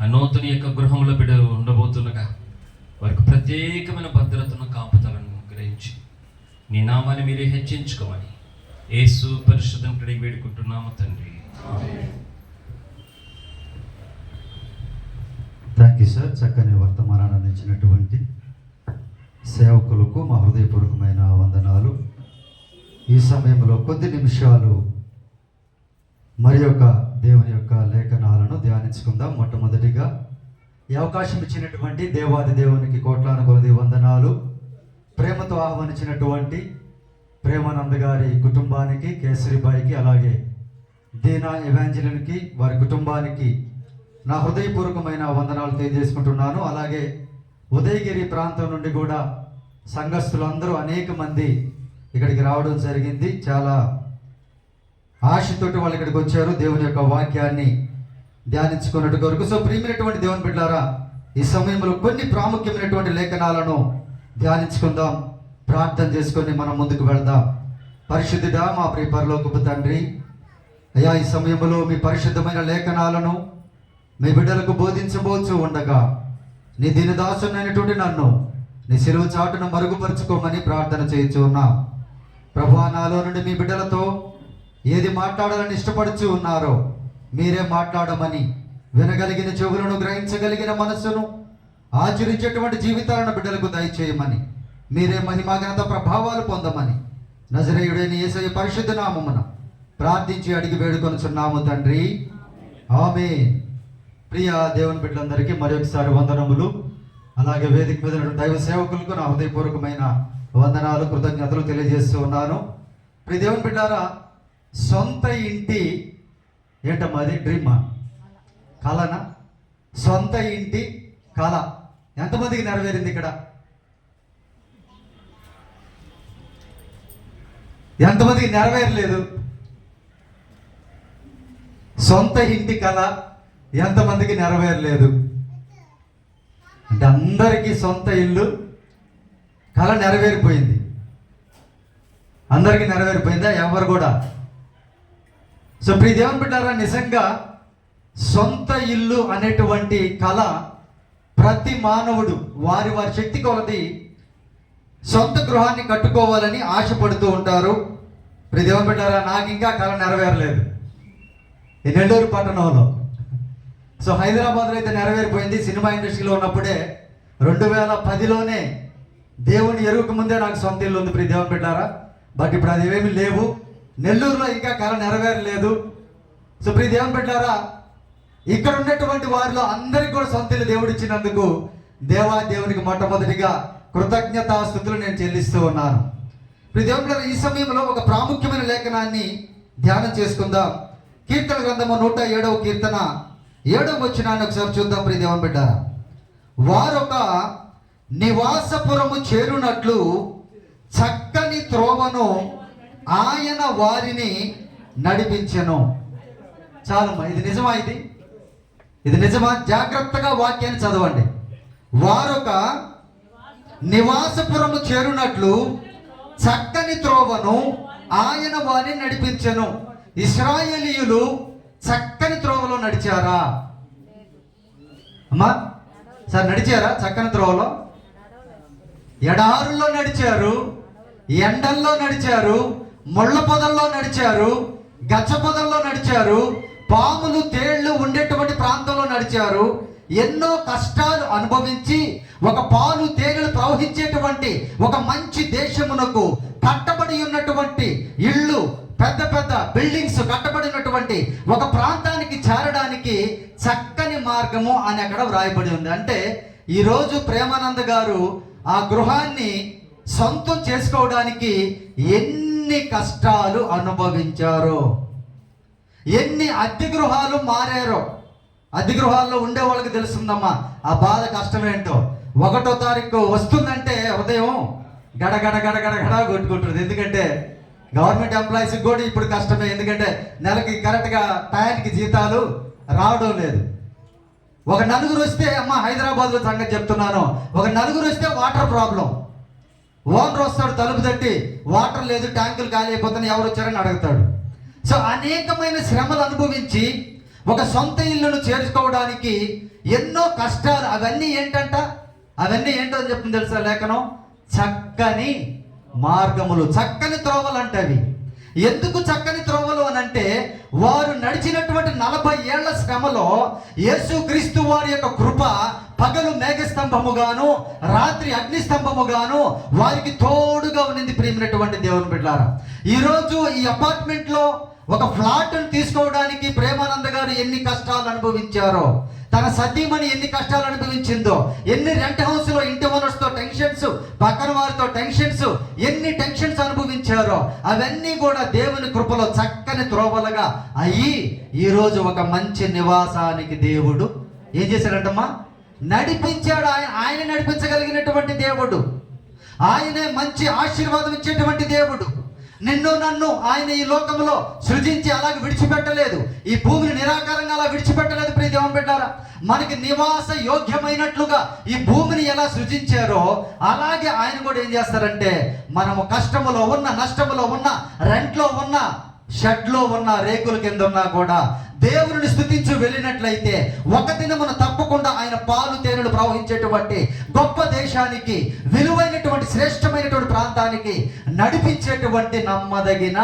ఆ నూతన యొక్క గృహంలో బిడ్డలు ఉండబోతుండగా వారికి ప్రత్యేకమైన భద్రతను, కాపుదలను గ్రహించి నీ నామాన్ని మీరే హెచ్చించుకోమని యేసు పరిశుద్ధం కడిగి వేడుకుంటున్నాము తండ్రి. Thank you sir. చక్కని వర్తమానాన్ని అందించినటువంటి సేవకులకు మా హృదయపూర్వకమైన వందనాలు. ఈ సమయంలో కొద్ది నిమిషాలు మరి యొక్క దేవుని యొక్క లేఖనాలను ధ్యానించుకుందాం. మొట్టమొదటిగా ఈ అవకాశం ఇచ్చినటువంటి దేవాది దేవునికి కోట్లాను కొలది వందనాలు. ప్రేమతో ఆహ్వానించినటువంటి ప్రేమానంద గారి కుటుంబానికి, కేసరిబాయికి, అలాగే దీనా ఎవాంజలిన్కి, వారి కుటుంబానికి నా హృదయపూర్వకమైన వందనాలు తెలియజేసుకుంటున్నాను. అలాగే ఉదయగిరి ప్రాంతం నుండి కూడా సంఘస్థులందరూ అనేక మంది ఇక్కడికి రావడం జరిగింది. చాలా ఆశతోటి వాళ్ళు ఇక్కడికి వచ్చారు. దేవుని యొక్క వాక్యాన్ని ధ్యానించుకున్నట్టు కొరకు. సో ప్రియమైనటువంటి దేవుని బిడ్డలారా, ఈ సమయంలో కొన్ని ప్రాముఖ్యమైనటువంటి లేఖనాలను ధ్యానించుకుందాం, ప్రార్థన చేసుకొని మనం ముందుకు వెళ్దాం. పరిశుద్ధుడా మా ప్రియ పరలోకపు తండ్రి, అయ్యా ఈ సమయంలో మీ పరిశుద్ధమైన లేఖనాలను మీ బిడ్డలకు బోధించబోచు ఉండగా నీ దీనదాసునైనటువంటి నన్ను నీ సిలువ చాటును మరుగుపరుచుకోమని ప్రార్థన చేయించు ఉన్నాం. ప్రభువా, నాలో నుండి మీ బిడ్డలతో ఏది మాట్లాడాలని ఇష్టపడుచు ఉన్నారో మీరే మాట్లాడమని, వినగలిగిన చెవులను, గ్రహించగలిగిన మనస్సును, ఆచరించేటువంటి జీవితాలను బిడ్డలకు దయచేయమని, మీరే మహిమాఘనత ప్రభావాలు పొందమని నజరేయుడైన యేసయ్య పరిశుద్ధ నామమున ప్రార్థించి అడిగి వేడుకొనుచున్నాము తండ్రి, ఆమేన్. ప్రియ దేవుని బిడ్డలందరికీ మరొకసారి వందనములు. అలాగే వేదిక మీద ఉన్న దైవ సేవకులకు నా హృదయపూర్వకమైన వందనాలు, కృతజ్ఞతలు తెలియజేస్తూ ఉన్నాను. ప్రియ దేవుని బిడ్డారా, సొంత ఇంటి ఏంటమ్మా అది? డ్రీమా? కలనా? సొంత ఇంటి కళ ఎంతమందికి నెరవేరింది ఇక్కడ? ఎంతమందికి నెరవేరలేదు? సొంత ఇంటి కళ ఎంతమందికి నెరవేరలేదు? అంటే అందరికీ సొంత ఇల్లు కళ నెరవేరిపోయింది. అందరికీ నెరవేరిపోయిందా? ఎవరు కూడా? సో ప్రియ దేవుని బిడ్డారా, నిజంగా సొంత ఇల్లు అనేటువంటి కళ ప్రతి మానవుడు వారి వారి శక్తి కొలది సొంత గృహాన్ని కట్టుకోవాలని ఆశపడుతూ ఉంటారు. ప్రియ దేవుని బిడ్డారా, నాకు ఇంకా కళ నెరవేరలేదు ఈ నెల్లూరు పట్టణంలో. సో హైదరాబాద్లో అయితే నెరవేరిపోయింది. సినిమా ఇండస్ట్రీలో ఉన్నప్పుడే 2010లోనే దేవుని ఎరుగక ముందే నాకు సొంత ఇల్లు ఉంది ప్రియ దేవుని బిడ్డారా. బట్ ఇప్పుడు అది ఏమీ లేవు. నెల్లూరులో ఇంకా కళ నెరవేరలేదు. సో ప్రియ దేవుని బిడ్డారా, ఇక్కడ ఉన్నటువంటి వారిలో అందరికీ కూడా సొంత ఇల్లు దేవుడు ఇచ్చినందుకు దేవునికి మొట్టమొదటిగా కృతజ్ఞతాస్తుతులు నేను చెల్లిస్తూ ఉన్నాను. ప్రియ దేవుని బిడ్డారా, ఈ సమయంలో ఒక ప్రాముఖ్యమైన లేఖనాన్ని ధ్యానం చేసుకుందాం. కీర్తన గ్రంథము 107వ కీర్తన 7వ వచనాన్ని ఒకసారి చూద్దాం. ప్రియ దేవుని బిడ్డారా, వారొక నివాసపురము చేరునట్లు చక్కని త్రోవను ఆయన వారిని నడిపించెను. చాలమ్మా, ఇది నిజమా? ఇది నిజమా? జాగ్రత్తగా వాక్యాన్ని చదవండి. వారొక నివాసపురము చేరునట్లు చక్కని త్రోవను ఆయన వారిని నడిపించెను. ఇశ్రాయేలీయులు చక్కని త్రోవలో నడిచారా అమ్మా? సార్ నడిచారా చక్కని త్రోవలో? ఎడారుల్లో నడిచారు, ఎండల్లో నడిచారు, ముళ్ళ పొదల్లో నడిచారు, గచ్చ పొదల్లో నడిచారు, పాములు తేళ్లు ఉండేటువంటి ప్రాంతంలో నడిచారు. ఎన్నో కష్టాలు అనుభవించి ఒక పాలు తేనెలు ప్రవహించేటువంటి ఒక మంచి దేశమునకు కట్టబడి ఉన్నటువంటి ఇళ్ళు, పెద్ద పెద్ద బిల్డింగ్స్ కట్టబడినటువంటి ఒక ప్రాంతానికి చేరడానికి చక్కని మార్గము అని అక్కడ వ్రాయబడి ఉంది. అంటే ఈరోజు ప్రేమానంద గారు ఆ గృహాన్ని సొంతం చేసుకోవడానికి ఎన్ని కష్టాలు అనుభవించారో, ఎన్ని అద్దె గృహాలు మారారో. అద్దె గృహాల్లో ఉండే వాళ్ళకి తెలుస్తుందమ్మా ఆ బాధ, కష్టం ఏంటో. 1వ తారీఖు వస్తుందంటే ఉదయం గడగడ గడగడ గడ కొట్టుకుంటుంది. ఎందుకంటే గవర్నమెంట్ ఎంప్లాయీస్కి కూడా ఇప్పుడు కష్టమే. ఎందుకంటే నెలకి కరెక్ట్గా టైంకి జీతాలు రావడం లేదు. ఒక నలుగురు వస్తే, అమ్మ హైదరాబాద్లో సంగతి చెప్తున్నాను, ఒక నలుగురు వస్తే వాటర్ ప్రాబ్లం. ఓనర్ వస్తాడు తలుపు తట్టి, వాటర్ లేదు, ట్యాంకులు ఖాళీ అయిపోతున్నాయి, ఎవరు వచ్చారని అడుగుతాడు. సో అనేకమైన శ్రమలు అనుభవించి ఒక సొంత ఇల్లును చేర్చుకోవడానికి ఎన్నో కష్టాలు. అవన్నీ ఏంటంట? అవన్నీ ఏంటో అని చెప్తుంది తెలుసా లేఖనం? చక్కని మార్గములు, చక్కని త్రోవలు అంటే అవి. ఎందుకు చక్కని త్రోవలు అని అంటే, వారు నడిచినటువంటి 40 ఏళ్ల శ్రమలో యేసుక్రీస్తు వారి యొక్క కృప పగలు మేఘస్తంభముగాను రాత్రి అగ్నిస్తంభముగాను వారికి తోడుగా ఉన్నది. ప్రియమైనటువంటి దేవుని బిడ్డలారా, ఈరోజు ఈ అపార్ట్మెంట్లో ఒక ఫ్లాట్ను తీసుకోవడానికి ప్రేమానంద గారు ఎన్ని కష్టాలు అనుభవించారో, తన సతీమణి ఎన్ని కష్టాలు అనుభవించిందో, ఎన్ని రెంట్ హౌస్లో ఇంటి ఓనర్స్తో టెన్షన్స్, పక్కన వారితో టెన్షన్స్, ఎన్ని టెన్షన్స్ అనుభవించారో అవన్నీ కూడా దేవుని కృపలో చక్కని త్రోవలుగా అయ్యి ఈరోజు ఒక మంచి నివాసానికి దేవుడు ఏం చేశాడంటమ్మా? నడిపించాడు. ఆయన నడిపించగలిగినటువంటి దేవుడు, ఆయనే మంచి ఆశీర్వాదం ఇచ్చేటువంటి దేవుడు, నిన్ను నన్ను ఆయన ఈ లోకంలో సృజించి అలాగే విడిచిపెట్టలేదు. ఈ భూమిని నిరాకారంగా అలా విడిచిపెట్టలేదు. ప్రియ దేవుని బిడ్డలారా, మనకి నివాస యోగ్యమైనట్లుగా ఈ భూమిని ఎలా సృజించారో అలాగే ఆయన కూడా ఏం చేస్తారంటే, మనము కష్టములో ఉన్న, నష్టములో ఉన్న, రెంట్లో ఉన్న, షెడ్లో ఉన్న, రేకుల కింద ఉన్నా కూడా దేవుని స్తుతించు వెళ్ళినట్లయితే ఒక దినమున తప్పకుండా ఆయన పాలు తేనెలు ప్రవహించేటువంటి గొప్ప దేశానికి, విలువైనటువంటి శ్రేష్టమైనటువంటి ప్రాంతానికి నడిపించేటువంటి నమ్మదగిన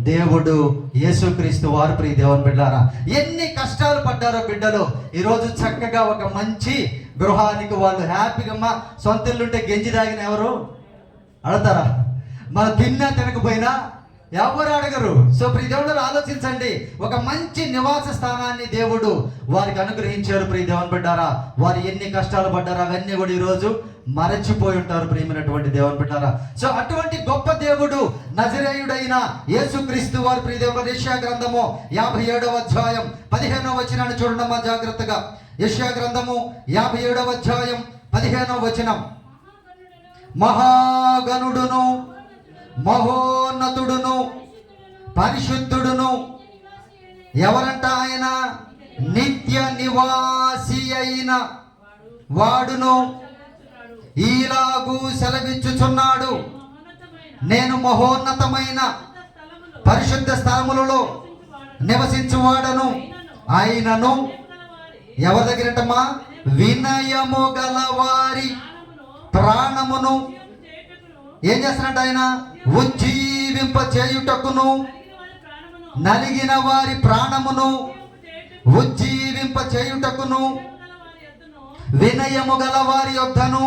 దేవుడు యేసుక్రీస్తు వారు. ప్రియ దేవుని బిడ్డలారా, ఎన్ని కష్టాలు పడ్డారో బిడ్డలు ఈరోజు చక్కగా ఒక మంచి గృహానికి వాళ్ళు హ్యాపీగా, మా సొంత ఇల్లుంటే గెంజి తాగిన ఎవరు అడతారా? మన తిన్నా తినకపోయినా ఎవరు అడగరు. సో ప్రియ దేవుడు ఆలోచించండి, ఒక మంచి నివాస స్థానాన్ని దేవుడు వారికి అనుగ్రహించారు. ప్రియ దేవుని బిడ్డారా, వారు ఎన్ని కష్టాలు పడ్డారు అవన్నీ కూడా ఈరోజు మరచిపోయి ఉంటారు. ప్రియమైనటువంటి దేవుని బిడ్డారా, సో అటువంటి గొప్ప దేవుడు నజరేయుడైన యేసుక్రీస్తు వారు. ప్రియ దేవుడు, యెషయా గ్రంథము 57వ అధ్యాయం 15వ వచనాన్ని చూడండమ్మా జాగ్రత్తగా. యెషయా గ్రంథము 57వ అధ్యాయం 15వ వచనం. మహాగణుడును, మహోన్నతుడును, పరిశుద్ధుడును, ఎవరంట ఆయన? నిత్య నివాసి అయిన వాడును ఈలాగు సెలవిచ్చుచున్నాడు, నేను మహోన్నతమైన పరిశుద్ధ స్థలములలో నివసించువాడను, ఆయనను ఎవరి దగ్గరటమ్మా? వినయము గల వారి ప్రాణమును ఏం చేస్తున్నట్టు ఆయన? ఉజ్జీవింప చేయుటకును, నలిగిన వారి ప్రాణమును ఉజ్జీవింప చేయుటకును, వినయము గల వారి యొద్దను,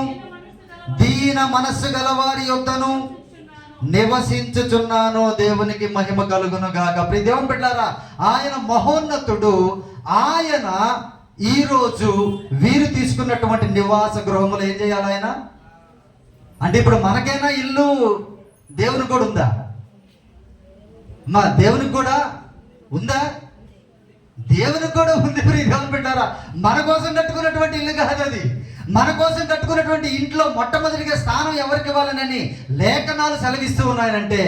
దీన మనస్సు గల వారి యొద్దను నివసించుచున్నాను. దేవునికి మహిమ కలుగును గాక. ప్రియ దేవుని బిడ్డలారా, ఆయన మహోన్నతుడు. ఆయన ఈరోజు వీరు తీసుకున్నటువంటి నివాస గృహములు ఏం చేయాలి ఆయన అంటే, ఇప్పుడు మనకైనా ఇల్లు దేవునికి కూడా ఉందా? మా దేవునికి కూడా ఉందా? దేవునికి కూడా ఉంది. ప్రియ దేవుని బిడ్డలారా, మన కోసం కట్టుకున్నటువంటి ఇల్లు కాదు అది. మన కోసం కట్టుకున్నటువంటి ఇంట్లో మొట్టమొదటిగా స్థానం ఎవరికి ఇవ్వాలనని లేఖనాలు సెలవిస్తూ ఉన్నాయంటే,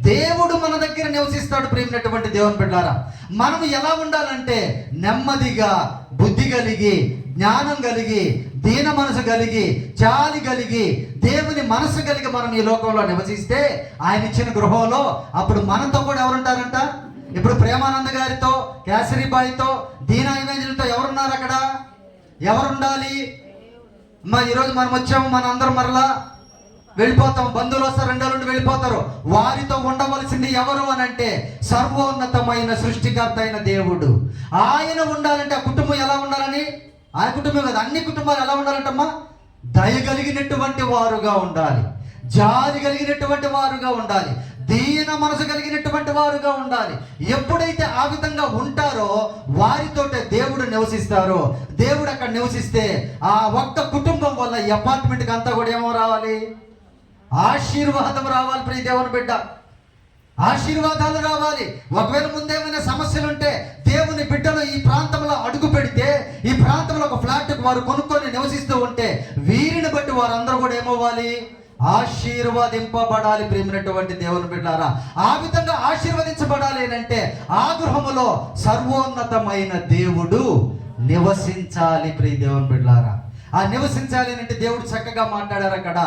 దేవుడు మన దగ్గర నివసిస్తాడు. ప్రియమైనటువంటి దేవుని బిడ్డలారా, మనం ఎలా ఉండాలంటే నెమ్మదిగా, బుద్ధి కలిగి, జ్ఞానం కలిగి, దీన మనసు కలిగి, జాలి కలిగి, దేవుని మనసు కలిగి మనం ఈ లోకంలో నివసిస్తే ఆయన ఇచ్చిన గృహంలో అప్పుడు మనతో కూడా ఎవరుంటారంట? ఇప్పుడు ప్రేమానంద గారితో, కేసరిబాయితో, దీనా ఇమేజ్లతో ఎవరున్నారు అక్కడ? ఎవరుండాలి? ఈరోజు మనం వచ్చాము, మన అందరం మరలా వెళ్ళిపోతాం. బంధువులు వస్తారు, 2 రోజులు వెళ్ళిపోతారు. వారితో ఉండవలసింది ఎవరు అని అంటే సర్వోన్నతమైన సృష్టికర్త అయిన దేవుడు. ఆయన ఉండాలంటే ఆ కుటుంబం ఎలా ఉండాలని? ఆ కుటుంబం కదా, అన్ని కుటుంబాలు ఎలా ఉండాలంటమ్మా? దయ కలిగినటువంటి వారుగా ఉండాలి, జాలి కలిగినటువంటి వారుగా ఉండాలి, దీన మనసు కలిగినటువంటి వారుగా ఉండాలి. ఎప్పుడైతే ఆ విధంగా ఉంటారో వారితోటే దేవుడు నివసిస్తారో, దేవుడు అక్కడ నివసిస్తే ఆ ఒక్క కుటుంబం వల్ల ఈ అపార్ట్మెంట్కి అంతా కూడా ఏమో రావాలి? ఆశీర్వాదం రావాలి. ప్రియ దేవుని బిడ్డ, ఆశీర్వాదాలు రావాలి. ఒకవేళ ముందేమైనా సమస్యలు ఉంటే దేవుని బిడ్డలు ఈ ప్రాంతంలో అడుగు పెడితే, ఈ ప్రాంతంలో ఒక ఫ్లాట్ వారు కొనుక్కొని నివసిస్తూ ఉంటే వీరిని బట్టి వారందరూ కూడా ఏమవ్వాలి? ఆశీర్వదింపబడాలి. ప్రియమైనటువంటి దేవుని బిడ్డలారా, ఆ విధంగా ఆశీర్వదించబడాలి అంటే ఆ గృహములో సర్వోన్నతమైన దేవుడు నివసించాలి. ప్రియ దేవుని బిడ్డలారా, ఆ నివసించాలి అంటే దేవుడు చక్కగా మాట్లాడారు అక్కడ.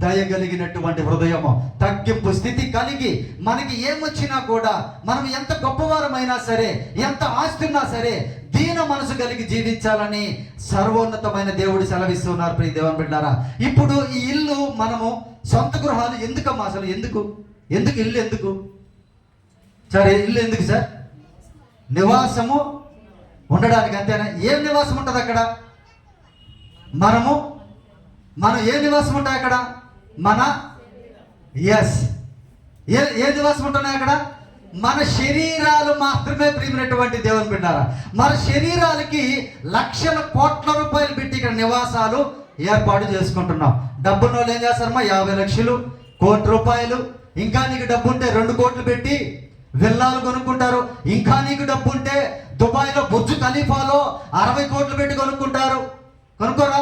దయ కలిగినటువంటి హృదయము, తగ్గింపు స్థితి కలిగి, మనకి ఏమొచ్చినా కూడా మనం ఎంత గొప్పవారమైనా సరే, ఎంత ఆస్తున్నా సరే, దీన మనసు కలిగి జీవించాలని సర్వోన్నతమైన దేవుడు సెలవిస్తున్నారు. ప్రియ దేవుని బిడ్డలారా, ఇప్పుడు ఈ ఇల్లు మనము సొంత గృహాలు ఎందుకమ్మా? అసలు ఎందుకు ఇల్లు ఎందుకు? సరే, ఇల్లు ఎందుకు సార్? నివాసము ఉండడానికి, అంతేనా? ఏం నివాసం ఉంటుంది అక్కడ? మనం ఏ నివాసం ఉంటాయి అక్కడ? ఏ నివాసం ఉంటున్నాయి అక్కడ? మన శరీరాలు మాత్రమే. ప్రియమైనటువంటి దేవుని బిడ్డలారా, మన శరీరాలకి లక్షల కోట్ల రూపాయలు పెట్టి ఇక్కడ నివాసాలు ఏర్పాటు చేసుకుంటున్నాం. డబ్బున్న వాళ్ళు ఏం చేస్తారమ్మా? 50 లక్షలు, 1 కోటి రూపాయలు. ఇంకా నీకు డబ్బు ఉంటే 2 కోట్లు పెట్టి విల్లాలు కొనుక్కుంటారు. ఇంకా నీకు డబ్బు ఉంటే దుబాయ్లో బుర్జ్ ఖలీఫాలో 60 కోట్లు పెట్టి కొనుక్కుంటారు. కొనుక్కోరా?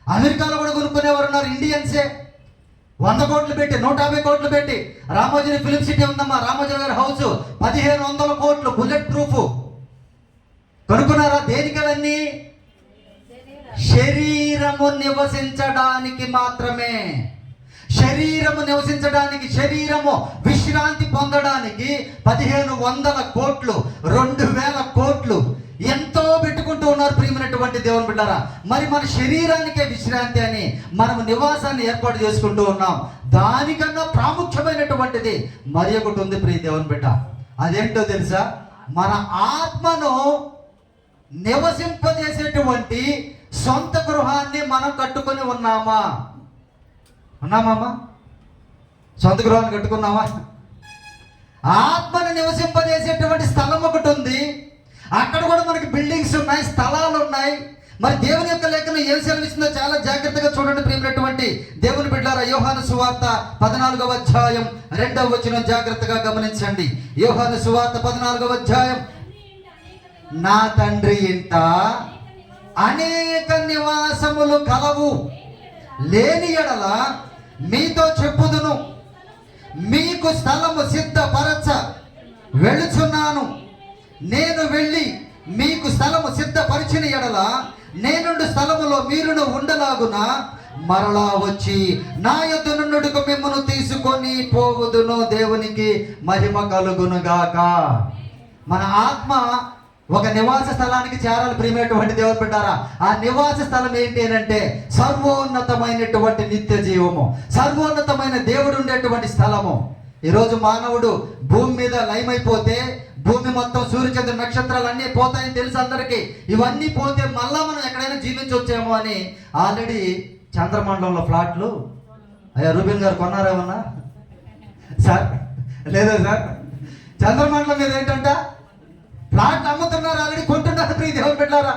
అమెరికాలో కూడా కొనుక్కునేవారు ఉన్నారు, ఇండియన్సే. 100 కోట్లు పెట్టి 150 కోట్లు పెట్టి రామోజీని ఫిలిం సిటీ ఉందమ్మా, రామోజీ గారి హౌస్ 1500 కోట్లు బుల్లెట్ ప్రూఫ్ కొనుక్కున్నారా? దేనికి అవన్నీ? శరీరము నివసించడానికి మాత్రమే. శరీరము నివసించడానికి, శరీరము విశ్రాంతి పొందడానికి 1500 కోట్లు, 2000 కోట్లు ఎంతో పెట్టుకుంటూ ఉన్నారు ప్రియమైనటువంటి దేవుని బిడ్డారా. మరి మన శరీరానికే విశ్రాంతి అని మనము నివాసాన్ని ఏర్పాటు చేసుకుంటూ ఉన్నాం. దానికన్నా ప్రాముఖ్యమైనటువంటిది మరి ఒకటి ఉంది ప్రియ దేవుని బిడ్డ. అదేంటో తెలుసా? మన ఆత్మను నివసింపజేసేటువంటి సొంత గృహాన్ని మనం కట్టుకొని ఉన్నామా? ఉన్నామమ్మా? సొంత గృహాన్ని కట్టుకున్నామా? ఆత్మను నివసింపజేసేటువంటి స్థలం ఒకటి ఉంది. అక్కడ కూడా మనకి బిల్డింగ్స్ ఉన్నాయి, స్థలాలు ఉన్నాయి. మరి దేవుని యొక్క లేఖనం ఏం సెలవిస్తుందో చాలా జాగ్రత్తగా చూడండి ప్రియమైనటువంటి దేవుని బిడ్డలారా. యోహాను సువార్త 14వ అధ్యాయం 2వ వచనం జాగ్రత్తగా గమనించండి. యోహాను సువార్త 14వ అధ్యాయం, నా తండ్రి ఇంట అనేక నివాసములు కలవు, లేని ఎడల మీతో చెప్పుదును, మీకు స్థలము సిద్ధపరచ వెళ్ళుచున్నాను. నేను వెళ్ళి మీకు స్థలము సిద్ధపరిచిన ఎడల నేనుండు స్థలములో మీరును ఉండలాగున మరలా వచ్చి నా యొద్ద నుండుకు మిమ్మల్ని తీసుకొని పోవుదును. దేవునికి మహిమ కలుగునుగాక. మన ఆత్మ ఒక నివాస స్థలానికి చేరాలి ప్రియమైనటువంటి దేవుని బిడ్డారా. ఆ నివాస స్థలం ఏంటి అంటే సర్వోన్నతమైనటువంటి నిత్య జీవము, సర్వోన్నతమైన దేవుడు ఉండేటువంటి స్థలము. ఈరోజు మానవుడు భూమి మీద లయమైపోతే, భూమి మొత్తం సూర్యచంద్ర నక్షత్రాలు అన్నీ పోతాయని తెలుసు అందరికీ. ఇవన్నీ పోతే మళ్ళా మనం ఎక్కడైనా జీవించవచ్చేమో అని ఆల్రెడీ చంద్రమండలంలో ఫ్లాట్లు అయ్యా రూబిన్ గారు కొన్నారేమన్నా సార్? లేదా సార్? చంద్రమండలం మీద ఏంటంట ఫ్లాట్లు అమ్ముతున్నారు, ఆల్రెడీ కొంటున్నారు ప్రియ దేవుని బిడ్డలారా.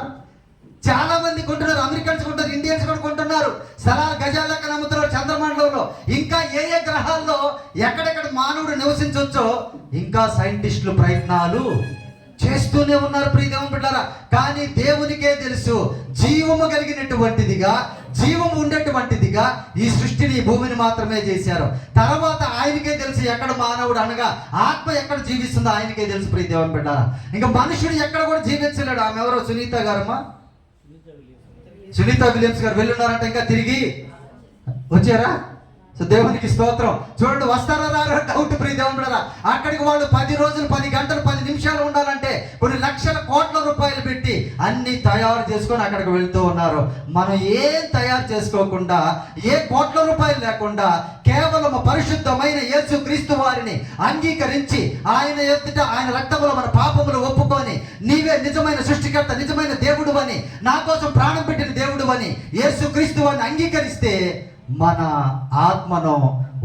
చాలా మంది కొంటున్నారు, అమెరికన్స్ కొంటారు, ఇండియన్స్ కూడా కొంటున్నారు. స్థలాలు గజాల లెక్కన అమ్ముతున్నారు చంద్రమండలంలో. ఇంకా ఏ ఏ గ్రహాల్లో ఎక్కడెక్కడ మానవుడు నివసించవచ్చో ఇంకా సైంటిస్టులు ప్రయత్నాలు చేస్తూనే ఉన్నారు ప్రియ దేవుని బిడ్డలారా. కానీ దేవునికే తెలుసు జీవము కలిగినటువంటిదిగా, జీవము ఉండేటువంటిదిగా ఈ సృష్టిని, ఈ భూమిని మాత్రమే చేశారు. తర్వాత ఆయనకే తెలుసు ఎక్కడ మానవుడు అనగా ఆత్మ ఎక్కడ జీవిస్తుందో ఆయనకే తెలుసు ప్రియ దేవుని బిడ్డలారా. ఇంకా మనుషుడు ఎక్కడ కూడా జీవించలేడు. ఆమె ఎవరో సునీత గారమ్మా, సునీత విలియమ్స్ గారు వెళ్ళున్నారంట, ఇంకా తిరిగి వచ్చారా? సో దేవునికి స్తోత్రం. చూడండి, వస్తారా రారా డౌట్ ప్రియ దేవుని బిడ్డలారా. అక్కడికి వాళ్ళు 10 రోజులు 10 గంటలు 10 నిమిషాలు ఉండాలంటే కొన్ని లక్షల కోట్ల రూపాయలు పెట్టి అన్ని తయారు చేసుకొని అక్కడికి వెళ్తూ ఉన్నారు. మనం ఏం తయారు చేసుకోకుండా, ఏ కోట్ల రూపాయలు లేకుండా కేవలం పరిశుద్ధమైన యేసు క్రీస్తు వారిని అంగీకరించి ఆయన ఎదుట ఆయన రక్తములో మన పాపములు ఒప్పుకొని నీవే నిజమైన సృష్టికర్త, నిజమైన దేవుడు అని, నా కోసం ప్రాణం పెట్టిన దేవుడు అని యేసు క్రీస్తు వారిని అంగీకరిస్తే మన ఆత్మను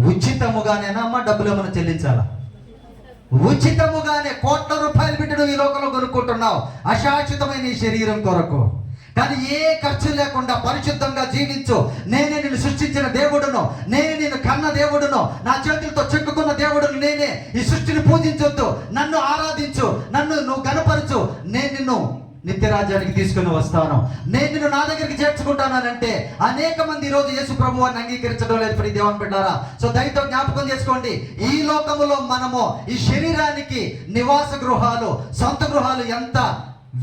ఉచితముగానేనా అమ్మ? డబ్బులు ఏమైనా చెల్లించాలా? ఉచితముగానే కోట్ల రూపాయలు పెట్టి నువ్వు ఈ లోకంలో కొనుక్కుంటున్నావు అశాశ్వతమైన ఈ శరీరం కొరకు. కానీ ఏ ఖర్చు లేకుండా పరిశుద్ధంగా జీవించు. నేనే నిన్ను సృష్టించిన దేవుడును, నేనే నిన్ను కన్న దేవుడును, నా చేతులతో చెక్కుకున్న దేవుడును నేనే. ఈ సృష్టిని పూజించొద్దు, నన్ను ఆరాధించు, నన్ను నువ్వు గణపరచు, నేను నిన్ను నిత్యరాజ్యానికి తీసుకుని వస్తాను, నేను నిన్ను నా దగ్గరికి చేర్చుకుంటానంటే అనేక మంది ఈరోజు యేసు ప్రభువాన్ని అంగీకరించడం లేదు ప్రియ దేవుని బిడ్డలారా. సో దయతో జ్ఞాపకం చేసుకోండి, ఈ లోకములో మనము ఈ శరీరానికి నివాస గృహాలు, సొంత గృహాలు ఎంత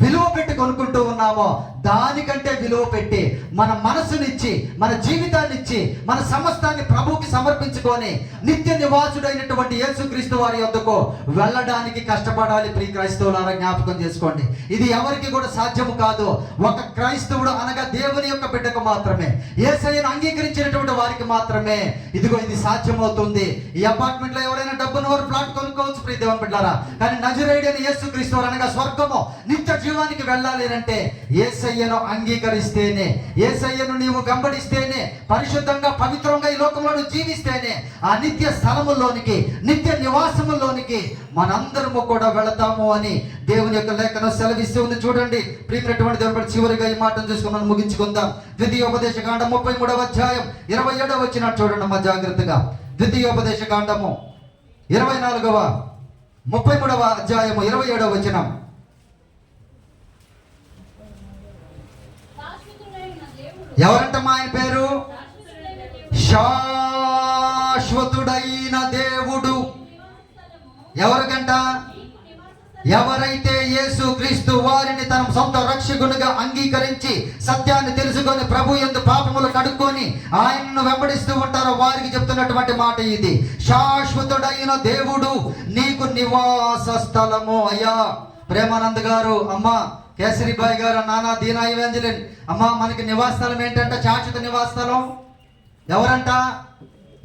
విలువ పెట్టి కొనుక్కుంటూ ఉన్నామో దానికంటే విలువ పెట్టి మన మనసునిచ్చి, మన జీవితాన్ని ఇచ్చి, మన సమస్తాన్ని ప్రభువుకి సమర్పించుకొని నిత్య నివాసుడైనటువంటి యేసుక్రీస్తు వారి యొద్దకు వెళ్ళడానికి కష్టపడాలి ప్రియ క్రైస్తవులారా. జ్ఞాపకం చేసుకోండి, ఇది ఎవరికి కూడా సాధ్యము కాదు. ఒక క్రైస్తవుడు అనగా దేవుని యొక్క బిడ్డకు మాత్రమే, యేసయ్యను అంగీకరించినటువంటి వారికి మాత్రమే ఇదిగో ఇది సాధ్యమవుతుంది. ఈ అపార్ట్మెంట్ లో ఎవరైనా డబ్బును వారు ఫ్లాట్ కొనుక్కోవచ్చు ప్రియ దేవుని బిడ్డలారా. కానీ నజరేయుడైన యేసుక్రీస్తు వారు అనగా స్వర్గము, నిత్య జీవానికి వెళ్ళాలి అంటే యేసయ్యను అంగీకరిస్తేనే, యేసయ్యను నీవు వెంబడిస్తేనే, పరిశుద్ధంగా పవిత్రంగా ఈ లోకంలో జీవిస్తేనే ఆ నిత్య స్థలముల్లోనికి, నిత్య నివాసముల్లోనికి మనందరము కూడా వెళతాము అని దేవుని యొక్క లేఖనం సెలవిస్తూ ఉంది. చూడండి ప్రియమైనటువంటి దేవుని, చివరిగా ఈ మాటను చూసుకుని మనం ముగించుకుందాం. ద్వితీయోపదేశకాండం 33వ అధ్యాయం 27వ వచనం చూడండి అమ్మా జాగ్రత్తగా. ద్వితీయోపదేశకాండము 33వ అధ్యాయము 27వ వచనం. ఎవరంటమ్మా ఆయన పేరు? శాశ్వతుడైన శాశ్వతుడైన దేవుడు ఎవరికంట? ఎవరైతే యేసు క్రీస్తు వారిని తన సొంత రక్షకునిగా అంగీకరించి సత్యాన్ని తెలుసుకొని ప్రభు యందు పాపములు కడుక్కొని ఆయనను వెంబడిస్తూ ఉంటారో వారికి చెప్తున్నటువంటి మాట ఇది. శాశ్వతుడైన దేవుడు నీకు నివాస స్థలము. అయ్యా ప్రేమానంద్ గారు, అమ్మ కేసరిబాయి గారు, నానా దీనా ఈవాంజలిన్, అమ్మ మనకి నివాస స్థలం ఏంటంట? శాశ్వత నివాస స్థలం ఎవరంట?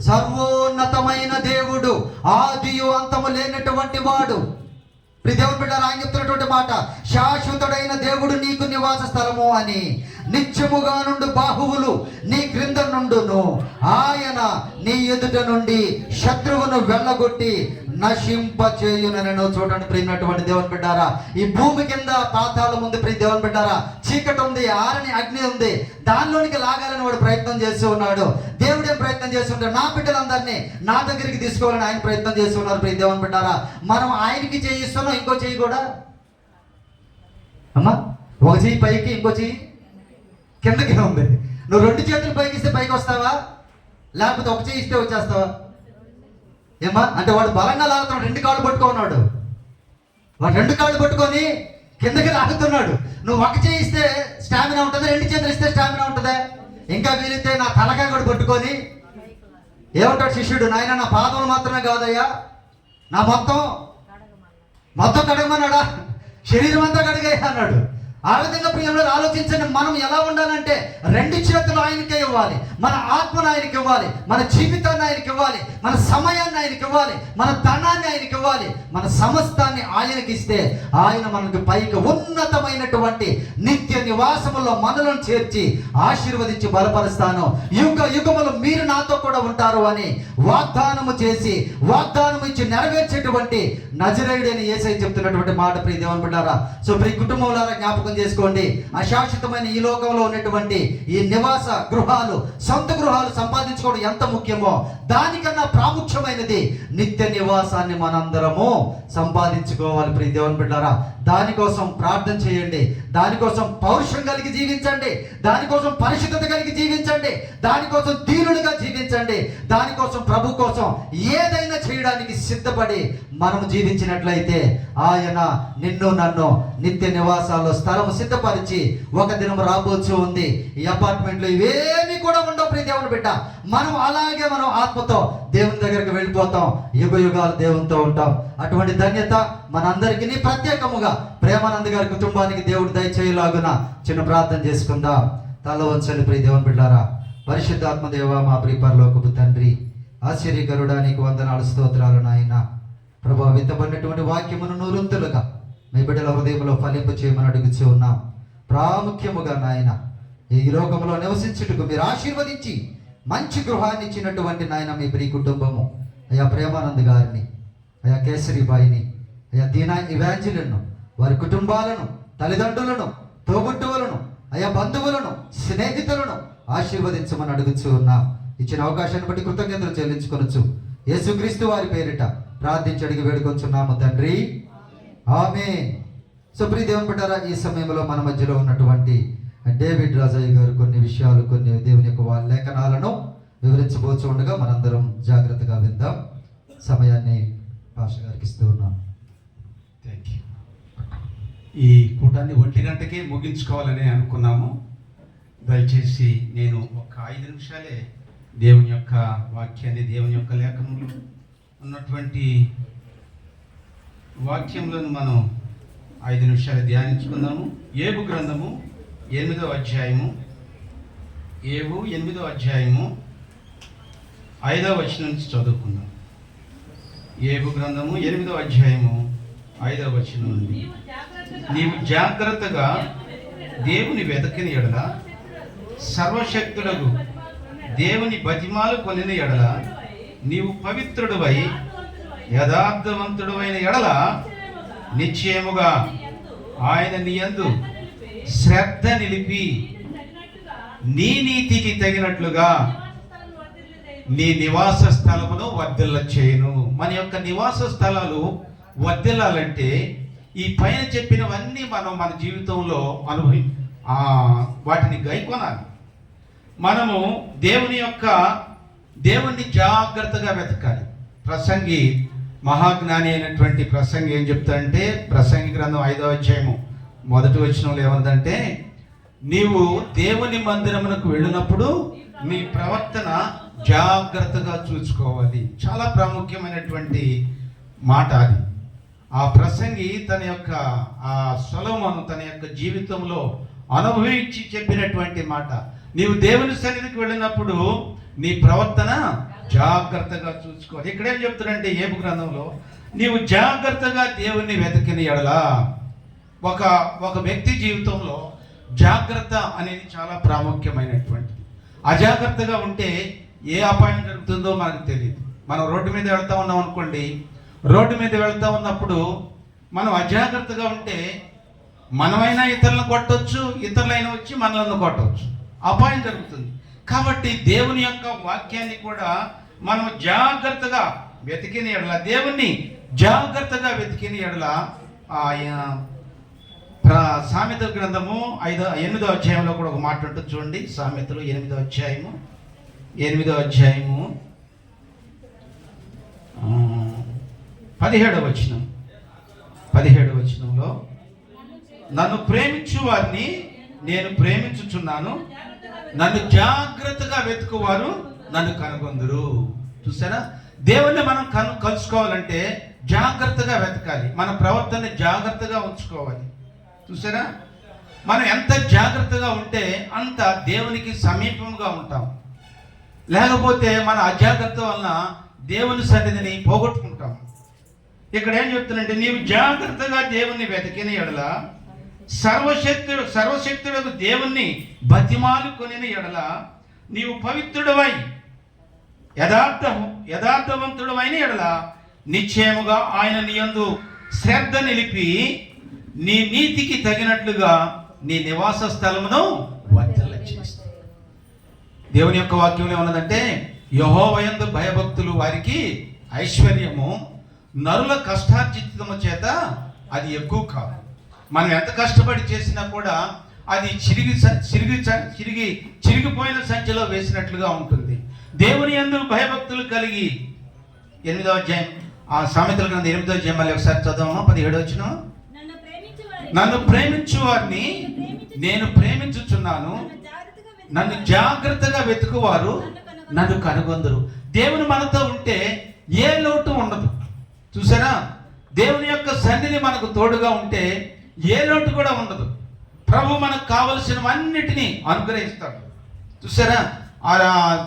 సర్వోన్నతమైన దేవుడు, ఆదియు అంతము లేనటువంటి వాడు. దేవుని బిడ్డ ఆయన చెప్తున్నటువంటి మాట, శాశ్వతుడైన దేవుడు నీకు నివాస స్థలము అని. నిత్యముగా నుండి బాహువులు నీ క్రింద నుండును, ఆయన నీ ఎదుట నుండి శత్రువును వెళ్ళగొట్టి నశింపచేయునను. చూడండి ప్రియమైనటువంటి దేవుని బిడ్డారా, ఈ భూమి కింద పాతాళం ఉంది. ప్రియ దేవుని బిడ్డారా, చీకటి ఉంది, ఆరని అగ్ని ఉంది, దానిలోనికి లాగాలని వాడు ప్రయత్నం చేస్తూ ఉన్నాడు. దేవుడే ప్రయత్నం చేస్తూ ఉంటాడు, నా బిడ్డలందరినీ నా దగ్గరికి తీసుకోవాలని ఆయన ప్రయత్నం చేస్తూ ఉన్నారు. ప్రియ దేవుని బిడ్డారా, మనం ఆయనకి చేయిస్తున్నాం, ఇంకో చెయ్యి కూడా అమ్మా, ఒక చెయ్యి పైకి, ఇంకో చెయ్యి కిందకి ఉంది. నువ్వు రెండు చేతులు పైకి ఇస్తే పైకి వస్తావా, లేకపోతే ఒక చెయ్యి ఇస్తే వచ్చేస్తావా? ఏమా అంటే వాడు బలంగా లాగుతున్నాడు, రెండు కాళ్ళు పట్టుకున్నాడు, వాడు రెండు కాళ్ళు పట్టుకొని కిందకి లాగుతున్నాడు. నువ్వు ఒక చేయి ఇస్తే స్టామినా ఉంటుంది, రెండు చేతులు ఇస్తే స్టామినా ఉంటుంది. ఇంకా వీలైతే నా తలకాయ కూడా పట్టుకొని ఏమంటాడు శిష్యుడు, నాయన నా పాదములు మాత్రమే కాదయ్యా, నా మొత్తం కడగమన్నాడా, శరీరం అంతా కడిగేయ అన్నాడు. ఆ విధంగా ప్రియంలో ఆలోచించండి, మనం ఎలా ఉండాలంటే రెండు చేతులు ఆయనకే ఇవ్వాలి, మన ఆత్మను ఆయనకి ఇవ్వాలి, మన జీవితాన్ని ఆయనకి ఇవ్వాలి, మన సమయాన్ని ఆయనకి ఇవ్వాలి, మన ధనాన్ని ఆయనకి ఇవ్వాలి, మన సమస్తాన్ని ఆయనకి ఇస్తే ఆయన మనకు పైకి ఉన్నతమైనటువంటి నిత్య నివాసములో మనలను చేర్చి ఆశీర్వదించి బలపరుస్తాను, యుగ యుగములు మీరు నాతో కూడా ఉంటారు అని వాగ్దానము చేసి వాగ్దానం ఇచ్చి నెరవేర్చేటువంటి నజరేయుడని యేసయ్య చెప్తున్నటువంటి మాట. ప్రియ దేవుని బిడ్డారా, సో ప్రియ కుటుంబంలో జ్ఞాపకం చేసుకోండి, అశాశ్వతమైన ఈ లోకంలో ఉన్నటువంటి ఈ నివాస గృహాలు, సొంత గృహాలు సంపాదించుకోవడం ఎంత ముఖ్యమో దానికన్నా ప్రాముఖ్యమైనది నిత్య నివాసాన్ని మనందరము సంపాదించుకోవాలి. ప్రియ దేవుని బిడ్డారా, దానికోసం ప్రార్థన చేయండి, దానికోసం పౌరుషం కలిగి జీవించండి, దానికోసం పరిశుద్ధత కలిగి జీవించండి, దానికోసం దీనులుగా జీవించండి, దానికోసం ప్రభు కోసం ఏదైనా చేయడానికి సిద్ధపడి మనం జీవించినట్లయితే ఆయన నిన్ను నన్ను నిత్య నివాసాల్లో స్థలం సిద్ధపరిచి ఒక దినం రాబోచు ఉంది. ఈ అపార్ట్మెంట్లో ఇవేమీ కూడా ఉండవు. ప్రియ దేవుని బిడ్డ, మనం అలాగే మనం ఆత్మతో దేవుని దగ్గరికి వెళ్ళిపోతాం, యుగ యుగాలు దేవునితో ఉంటాం. అటువంటి ధన్యత మనందరికీ ప్రత్యేకముగా ప్రేమానంద్ గారి కుటుంబానికి దేవుడు దయచేయలాగున చిన్న ప్రార్థన చేసుకుందాం. తల వంచండి ప్రియ దేవుని బిడ్డారా. పరిశుద్ధాత్మదేవ, మా ప్రియ పరలోకపు తండ్రి, ఆశ్చర్యకరుడా నీకు వందనాలు, స్తోత్రాలు నాయన. ప్రభా, విత్తబడినటువంటి వాక్యమును నూరంతులుగా మీ బిడ్డల హృదయంలో ఫలింప చేయమని అడుగుచూ ఉన్నాం. ప్రాముఖ్యముగా నాయన ఈ లోకంలో నివసించుటకు మీరు ఆశీర్వదించి మంచి గృహాన్ని ఇచ్చినటువంటి నాయన మీ ప్రియ కుటుంబము, అయ్యా ప్రేమానంద్ గారిని, అయ్యా కేసరిబాయిని, అయ్యా దీనా ఈవాంజలిన్ను, వారి కుటుంబాలను, తల్లిదండ్రులను, తోబుట్టువులను, అయ్యా బంధువులను, స్నేహితులను ఆశీర్వదించమని అడుగుచూ ఉన్నాం. ఇచ్చిన అవకాశాన్ని బట్టి కృతజ్ఞతలు చెల్లించుకొనొచ్చు. యేసుక్రీస్తు వారి పేరిట ప్రార్థించి అడిగి వేడుకొంచున్నాము తండ్రి, ఆమేన్. సో ప్రియ దేవుని బిడ్డారా, ఈ సమయంలో మన మధ్యలో ఉన్నటువంటి డేవిడ్ రాజయ్య గారు కొన్ని విషయాలు, కొన్ని దేవుని యొక్క లేఖనాలను వివరించబోచు ఉండగా మనందరం జాగ్రత్తగా విందాం. సమయాన్ని పాస్టర్ గారికి ఇస్తూ ఉన్నాం. Thank you. ఈ కూటాన్ని 1 గంటకే ముగించుకోవాలని అనుకున్నాము. దయచేసి నేను ఒక 5 నిమిషాలే దేవుని యొక్క వాక్యాన్ని, దేవుని యొక్క లేఖనంలో ఉన్నటువంటి వాక్యంలోను మనం 5 నిమిషాలు ధ్యానించుకుందాము. ఏబు గ్రంథము 8వ అధ్యాయము, ఏబు 8వ అధ్యాయము 5వ వచనం నుంచి చదువుకుందాం. ఏబు గ్రంథము 8వ అధ్యాయము 5వ వచనం నుండి, నీవు జాగ్రత్తగా దేవుని వెతకిన ఎడల, సర్వశక్తులకు దేవుని బతిమాలు కొనిన ఎడల, నీవు పవిత్రుడువై యథార్థవంతుడువైన ఎడల నిశ్చయముగా ఆయన నీ యందు శ్రద్ధ నిలిపి నీ నీతికి తగినట్లుగా నీ నివాస స్థలమును వర్ధిల్ల చేయను. మన యొక్క నివాస స్థలాలు వర్ధిల్లాలంటే ఈ పైన చెప్పినవన్నీ మనం మన జీవితంలో వాటిని గైకొనాలి. మనము దేవుని యొక్క దేవుణ్ణి జాగ్రత్తగా వెతకాలి. ప్రసంగి మహాజ్ఞాని అయినటువంటి ప్రసంగి ఏం చెప్తాడంటే, ప్రసంగి గ్రంథం 5వ అధ్యాయము 1వ వచనంలో ఏమందంటే, నీవు దేవుని మందిరమునకు వెళ్ళినప్పుడు నీ ప్రవర్తన జాగ్రత్తగా చూసుకోవాలి. చాలా ప్రాముఖ్యమైనటువంటి మాట అది. ఆ ప్రసంగి తన యొక్క ఆ సొలొమోను తన యొక్క జీవితంలో అనుభవించి చెప్పినటువంటి మాట. నీవు దేవుని సన్నిధికి వెళ్ళినప్పుడు నీ ప్రవర్తన జాగ్రత్తగా చూసుకోవాలి. ఇక్కడేం చెప్తాడంటే ఏబు గ్రంథంలో, నీవు జాగ్రత్తగా దేవుణ్ణి వెతికిన ఎడలా. ఒక వ్యక్తి జీవితంలో జాగ్రత్త అనేది చాలా ప్రాముఖ్యమైనటువంటిది. అజాగ్రత్తగా ఉంటే ఏ అపాయం జరుగుతుందో మనకు తెలియదు. మనం రోడ్డు మీద వెళ్తా ఉన్నాం అనుకోండి, రోడ్డు మీద వెళ్తా ఉన్నప్పుడు మనం అజాగ్రత్తగా ఉంటే మనమైనా ఇతరులను కొట్టవచ్చు, ఇతరులైనా వచ్చి మనల్ని కొట్టవచ్చు, అపాయం జరుగుతుంది. కాబట్టి దేవుని యొక్క వాక్యాన్ని కూడా మనం జాగ్రత్తగా వెతికిన ఎడల, దేవుణ్ణి జాగ్రత్తగా వెతికిన ఎడల, సామెతల గ్రంథము 8వ అధ్యాయంలో కూడా ఒక మాట ఉంటుంది చూడండి. సామెతలు 8వ అధ్యాయము 17వ వచనం. 17వ వచనంలో, నన్ను ప్రేమించు వారిని నేను ప్రేమించుచున్నాను, నన్ను జాగ్రత్తగా వెతుకువారు నన్ను కనుగొందురు. చూసారా, దేవుణ్ణి మనం కలుసుకోవాలంటే జాగ్రత్తగా వెతకాలి. మన ప్రవర్తన జాగ్రత్తగా ఉంచుకోవాలి. చూసారా, మనం ఎంత జాగ్రత్తగా ఉంటే అంత దేవునికి సమీపంగా ఉంటాం. లేకపోతే మన అజాగ్రత్త వలన దేవుని సన్నిధిని పోగొట్టుకుంటాం. ఇక్కడ ఏం చెప్తున్నంటే, నీవు జాగ్రత్తగా దేవుణ్ణి వెతికిన ఎడల, సర్వశక్తులకు దేవుణ్ణి బతిమాలుకొనిన ఎడల, నీవు పవిత్రుడవై యథార్థవంతుడవైన ఎడల నిశ్చయముగా ఆయన నీ యందు శ్రద్ధ నిలిపి నీ నీతికి తగినట్లుగా నీ నివాస స్థలమును వర్ధల చేస్తాడు. దేవుని యొక్క వాక్యంలో ఉన్నదంటే, యెహోవాయందు భయభక్తులు వారికి ఐశ్వర్యము, నరుల కష్టార్జితము చేత అది ఎక్కువ కాదు. మనం ఎంత కష్టపడి చేసినా కూడా అది చిరిగిపోయిన సంచిలో వేసినట్లుగా ఉంటుంది. దేవుని యందు భయభక్తులు కలిగి 8వ అధ్యాయం, ఆ సామెతల గ్రంథం 8వ అధ్యాయం మళ్ళీ ఒకసారి చదవమా. 17వ వచనం, నన్ను ప్రేమించు వారిని నేను ప్రేమించుచున్నాను, నన్ను జాగ్రత్తగా వెతుకువారు నన్ను కనుగొందరు. దేవుని మనతో ఉంటే ఏ లోటు ఉండదు. చూసారా, దేవుని యొక్క సన్నిధి మనకు తోడుగా ఉంటే ఏ లోటు కూడా ఉండదు. ప్రభు మనకు కావలసినవన్నిటినీ అనుగ్రహిస్తాడు. చూసారా,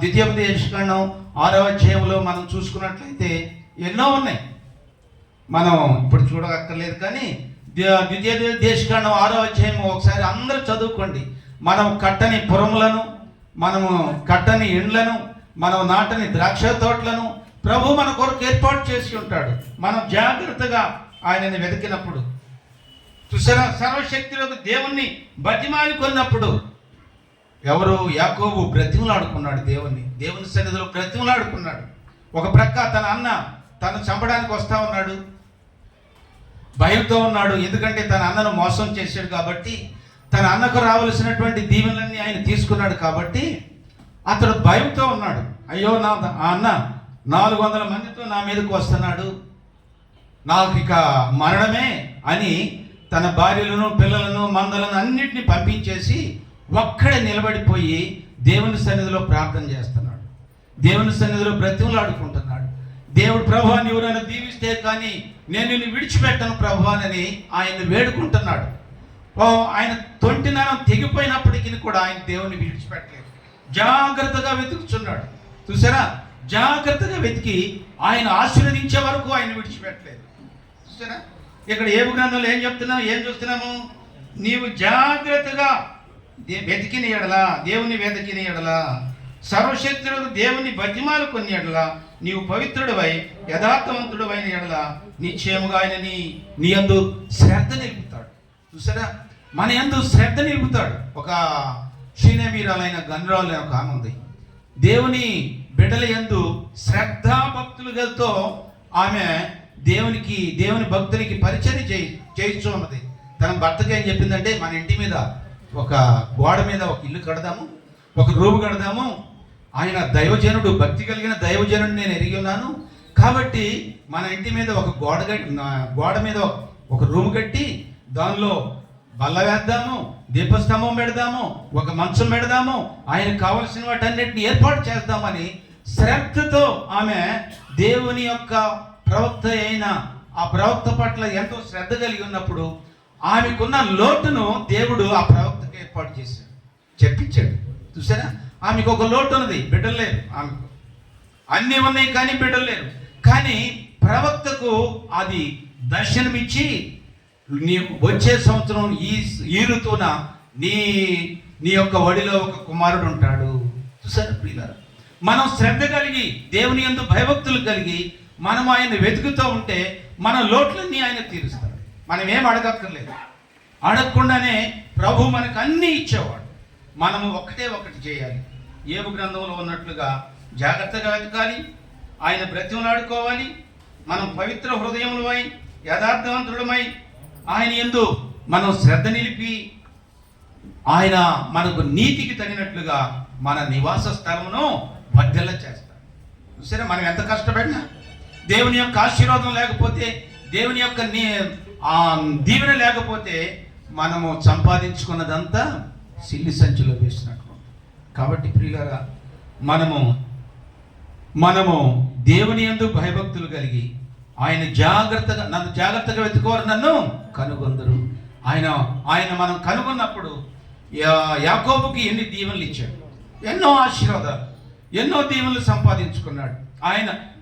ద్వితీయోపదేశకాండం 6వ అధ్యాయంలో మనం చూసుకున్నట్లయితే ఎన్నో ఉన్నాయి. మనం ఇప్పుడు చూడక్కర్లేదు, కానీ ద్వితీయోపదేశకాండం 6వ అధ్యాయం ఒకసారి అందరూ చదువుకోండి. మనం కట్టని పురములను, మనము కట్టని ఇండ్లను, మనం నాటని ద్రాక్ష తోటలను ప్రభు మన కొరకు ఏర్పాటు చేసి ఉంటాడు. మనం జాగ్రత్తగా ఆయనని వెతికినప్పుడు. చూసారా, సర్వశక్తులకు దేవుణ్ణి బతిమాలి కొన్నప్పుడు ఎవరు? యాకోబు బ్రతిమలాడుకున్నాడు దేవుని సన్నిధిలో బ్రతిమలాడుకున్నాడు. ఒక ప్రక్క తన అన్న తను చంపడానికి వస్తా ఉన్నాడు, భయంతో ఉన్నాడు. ఎందుకంటే తన అన్నను మోసం చేశాడు కాబట్టి, తన అన్నకు రావలసినటువంటి దీవెనలన్నీ ఆయన తీసుకున్నాడు కాబట్టి అతడు భయంతో ఉన్నాడు. అయ్యో, నా అన్న 400 మందితో నా మీదకు వస్తున్నాడు, నాకు ఇక మరణమే అని తన భార్యలను, పిల్లలను, మందలను అన్నిటిని పంపించేసి ఒక్కడే నిలబడిపోయి దేవుని సన్నిధిలో ప్రార్థన చేస్తున్నాడు. దేవుని సన్నిధిలో బ్రతిమలాడుకుంటున్నాడు. దేవుడు, ప్రభువా నీవు నన్ను దీవిస్తే కానీ నేను నిన్ను విడిచిపెట్టను ప్రభువానని ఆయన్ని వేడుకుంటున్నాడు. ఆయన తొంటినరం తెగిపోయినప్పటికీ కూడా ఆయన దేవుని విడిచిపెట్టలేదు. జాగ్రత్తగా వెతుకుతున్నాడు. చూసారా, జాగ్రత్తగా వెతికి ఆయన ఆశీర్వదించే వరకు ఆయన విడిచిపెట్టలేదు. చూసారా, ఇక్కడ ఏబు గ్రంథంలో ఏం చూస్తున్నాము? నీవు జాగ్రత్తగా వెతికిన ఎడలా, దేవుని వెతికిన ఎడలా, సర్వశక్తులకు దేవుని బతిమాలు కొన్ని ఎడలా, నీవు పవిత్రుడవై యథార్థవంతుడవైన ఎడలా నిశ్చయముగా ఆయన నీ యందు శ్రద్ధ నిలుపుతాడు. చూసారా, మన యందు శ్రద్ధ నిలుపుతాడు. ఒక క్షీణవీరాలైన గన్రాలు ఒక ఆమె ఉంది. దేవుని బిడ్డల యందు శ్రద్ధా భక్తులతో ఆమె దేవుని భక్తునికి పరిచయం చేయించు ఉన్నది. తన భర్తకి ఏం చెప్పిందంటే, మన ఇంటి మీద ఒక గోడ మీద ఒక ఇల్లు కడదాము, ఒక రూమ్ కడదాము, ఆయన దైవజనుడు, భక్తి కలిగిన దైవజనుడు నేను ఎరిగి ఉన్నాను. కాబట్టి మన ఇంటి మీద ఒక గోడ మీద ఒక రూమ్ కట్టి దానిలో బల్ల వేద్దాము, దీపస్తంభం పెడదాము, ఒక మంచం పెడదాము, ఆయనకు కావలసిన వాటన్నిటిని ఏర్పాటు చేద్దామని శ్రద్ధతో ఆమె దేవుని యొక్క ప్రవక్త అయిన ఆ ప్రవక్త పట్ల ఎంతో శ్రద్ధ కలిగి ఉన్నప్పుడు ఆమెకున్న లోటును దేవుడు ఆ ప్రవక్తకు ఏర్పాటు చేశాడు, చెప్పించాడు. చూసారా, ఆమెకు ఒక లోటు ఉన్నది, బిడ్డలు లేరు. ఆమెకు అన్నీ ఉన్నాయి కానీ బిడ్డలు లేరు. కానీ ప్రవక్తకు అది దర్శనమిచ్చి నీ వచ్చే సంవత్సరం ఈ ఋతువున నీ యొక్క ఒడిలో ఒక కుమారుడు ఉంటాడు. చూసారా ప్రియులారా, మనం శ్రద్ధ కలిగి దేవుని యందు భయభక్తులు కలిగి మనం ఆయన వెతుకుతూ ఉంటే మన లోట్లన్నీ ఆయన తీరుస్తాడు. మనం ఏం అడగక్కర్లేదు. అడగకుండానే ప్రభు మనకు అన్నీ ఇచ్చేవాడు. మనము ఒకటి చేయాలి. యోబు గ్రంథంలో ఉన్నట్లుగా జాగ్రత్తగా వెతకాలి, ఆయన బ్రతిమలాడుకోవాలి. మనం పవిత్ర హృదయములమై యథార్థవంతులమై ఆయన యందు మనం శ్రద్ధ నిలిపి ఆయన మనకు నీతికి తగినట్లుగా మన నివాస స్థలమును వర్ధిల్ల చేస్తాడు. సరే, మనం ఎంత కష్టపడినా దేవుని యొక్క ఆశీర్వాదం లేకపోతే, దేవుని యొక్క దీవెన లేకపోతే మనము సంపాదించుకున్నదంతా సిల్లి సంచిలో వేసినట్లు. కాబట్టి ప్రియులారా, మనము దేవుని యందు భయభక్తులు కలిగి ఆయన నన్ను జాగ్రత్తగా వెతుకోరు, నన్ను కనుగొందరు. ఆయన మనం కనుగొన్నప్పుడు యాకోబుకి ఎన్ని దీవెనలు ఇచ్చాడు, ఎన్నో ఆశీర్వాదాలు, ఎన్నో దీవెనలు సంపాదించుకున్నాడు.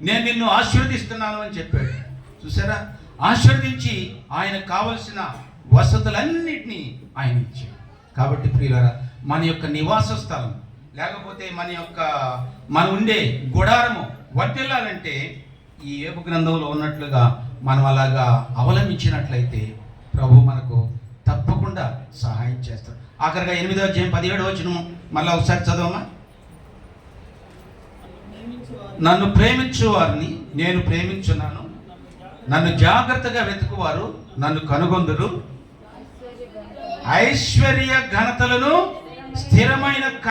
నేను నిన్ను ఆశీర్వదిస్తున్నాను అని చెప్పాడు. చూసారా, ఆశీర్వదించి ఆయనకు కావలసిన వసతులన్నిటినీ ఆయన ఇచ్చాడు. కాబట్టి ప్రియులారా, మన యొక్క నివాస స్థలం లేకపోతే మన ఉండే గుడారము వర్ధిల్లాలంటే ఈ యోబు గ్రంథంలో ఉన్నట్లుగా మనం అలాగా అవలంబించినట్లయితే ప్రభు మనకు తప్పకుండా సహాయం చేస్తాడు. ఆఖరిగా 8వ అధ్యాయం 17వ వచనం మళ్ళీ ఒకసారి చదవమా. నన్ను ప్రేమించు వారిని నేను ప్రేమించున్నాను, నన్ను జాగ్రత్తగా వెతుకువారు నన్ను కనుగొందురు. ఐశ్వర్య ఘనతలను స్థిరమైన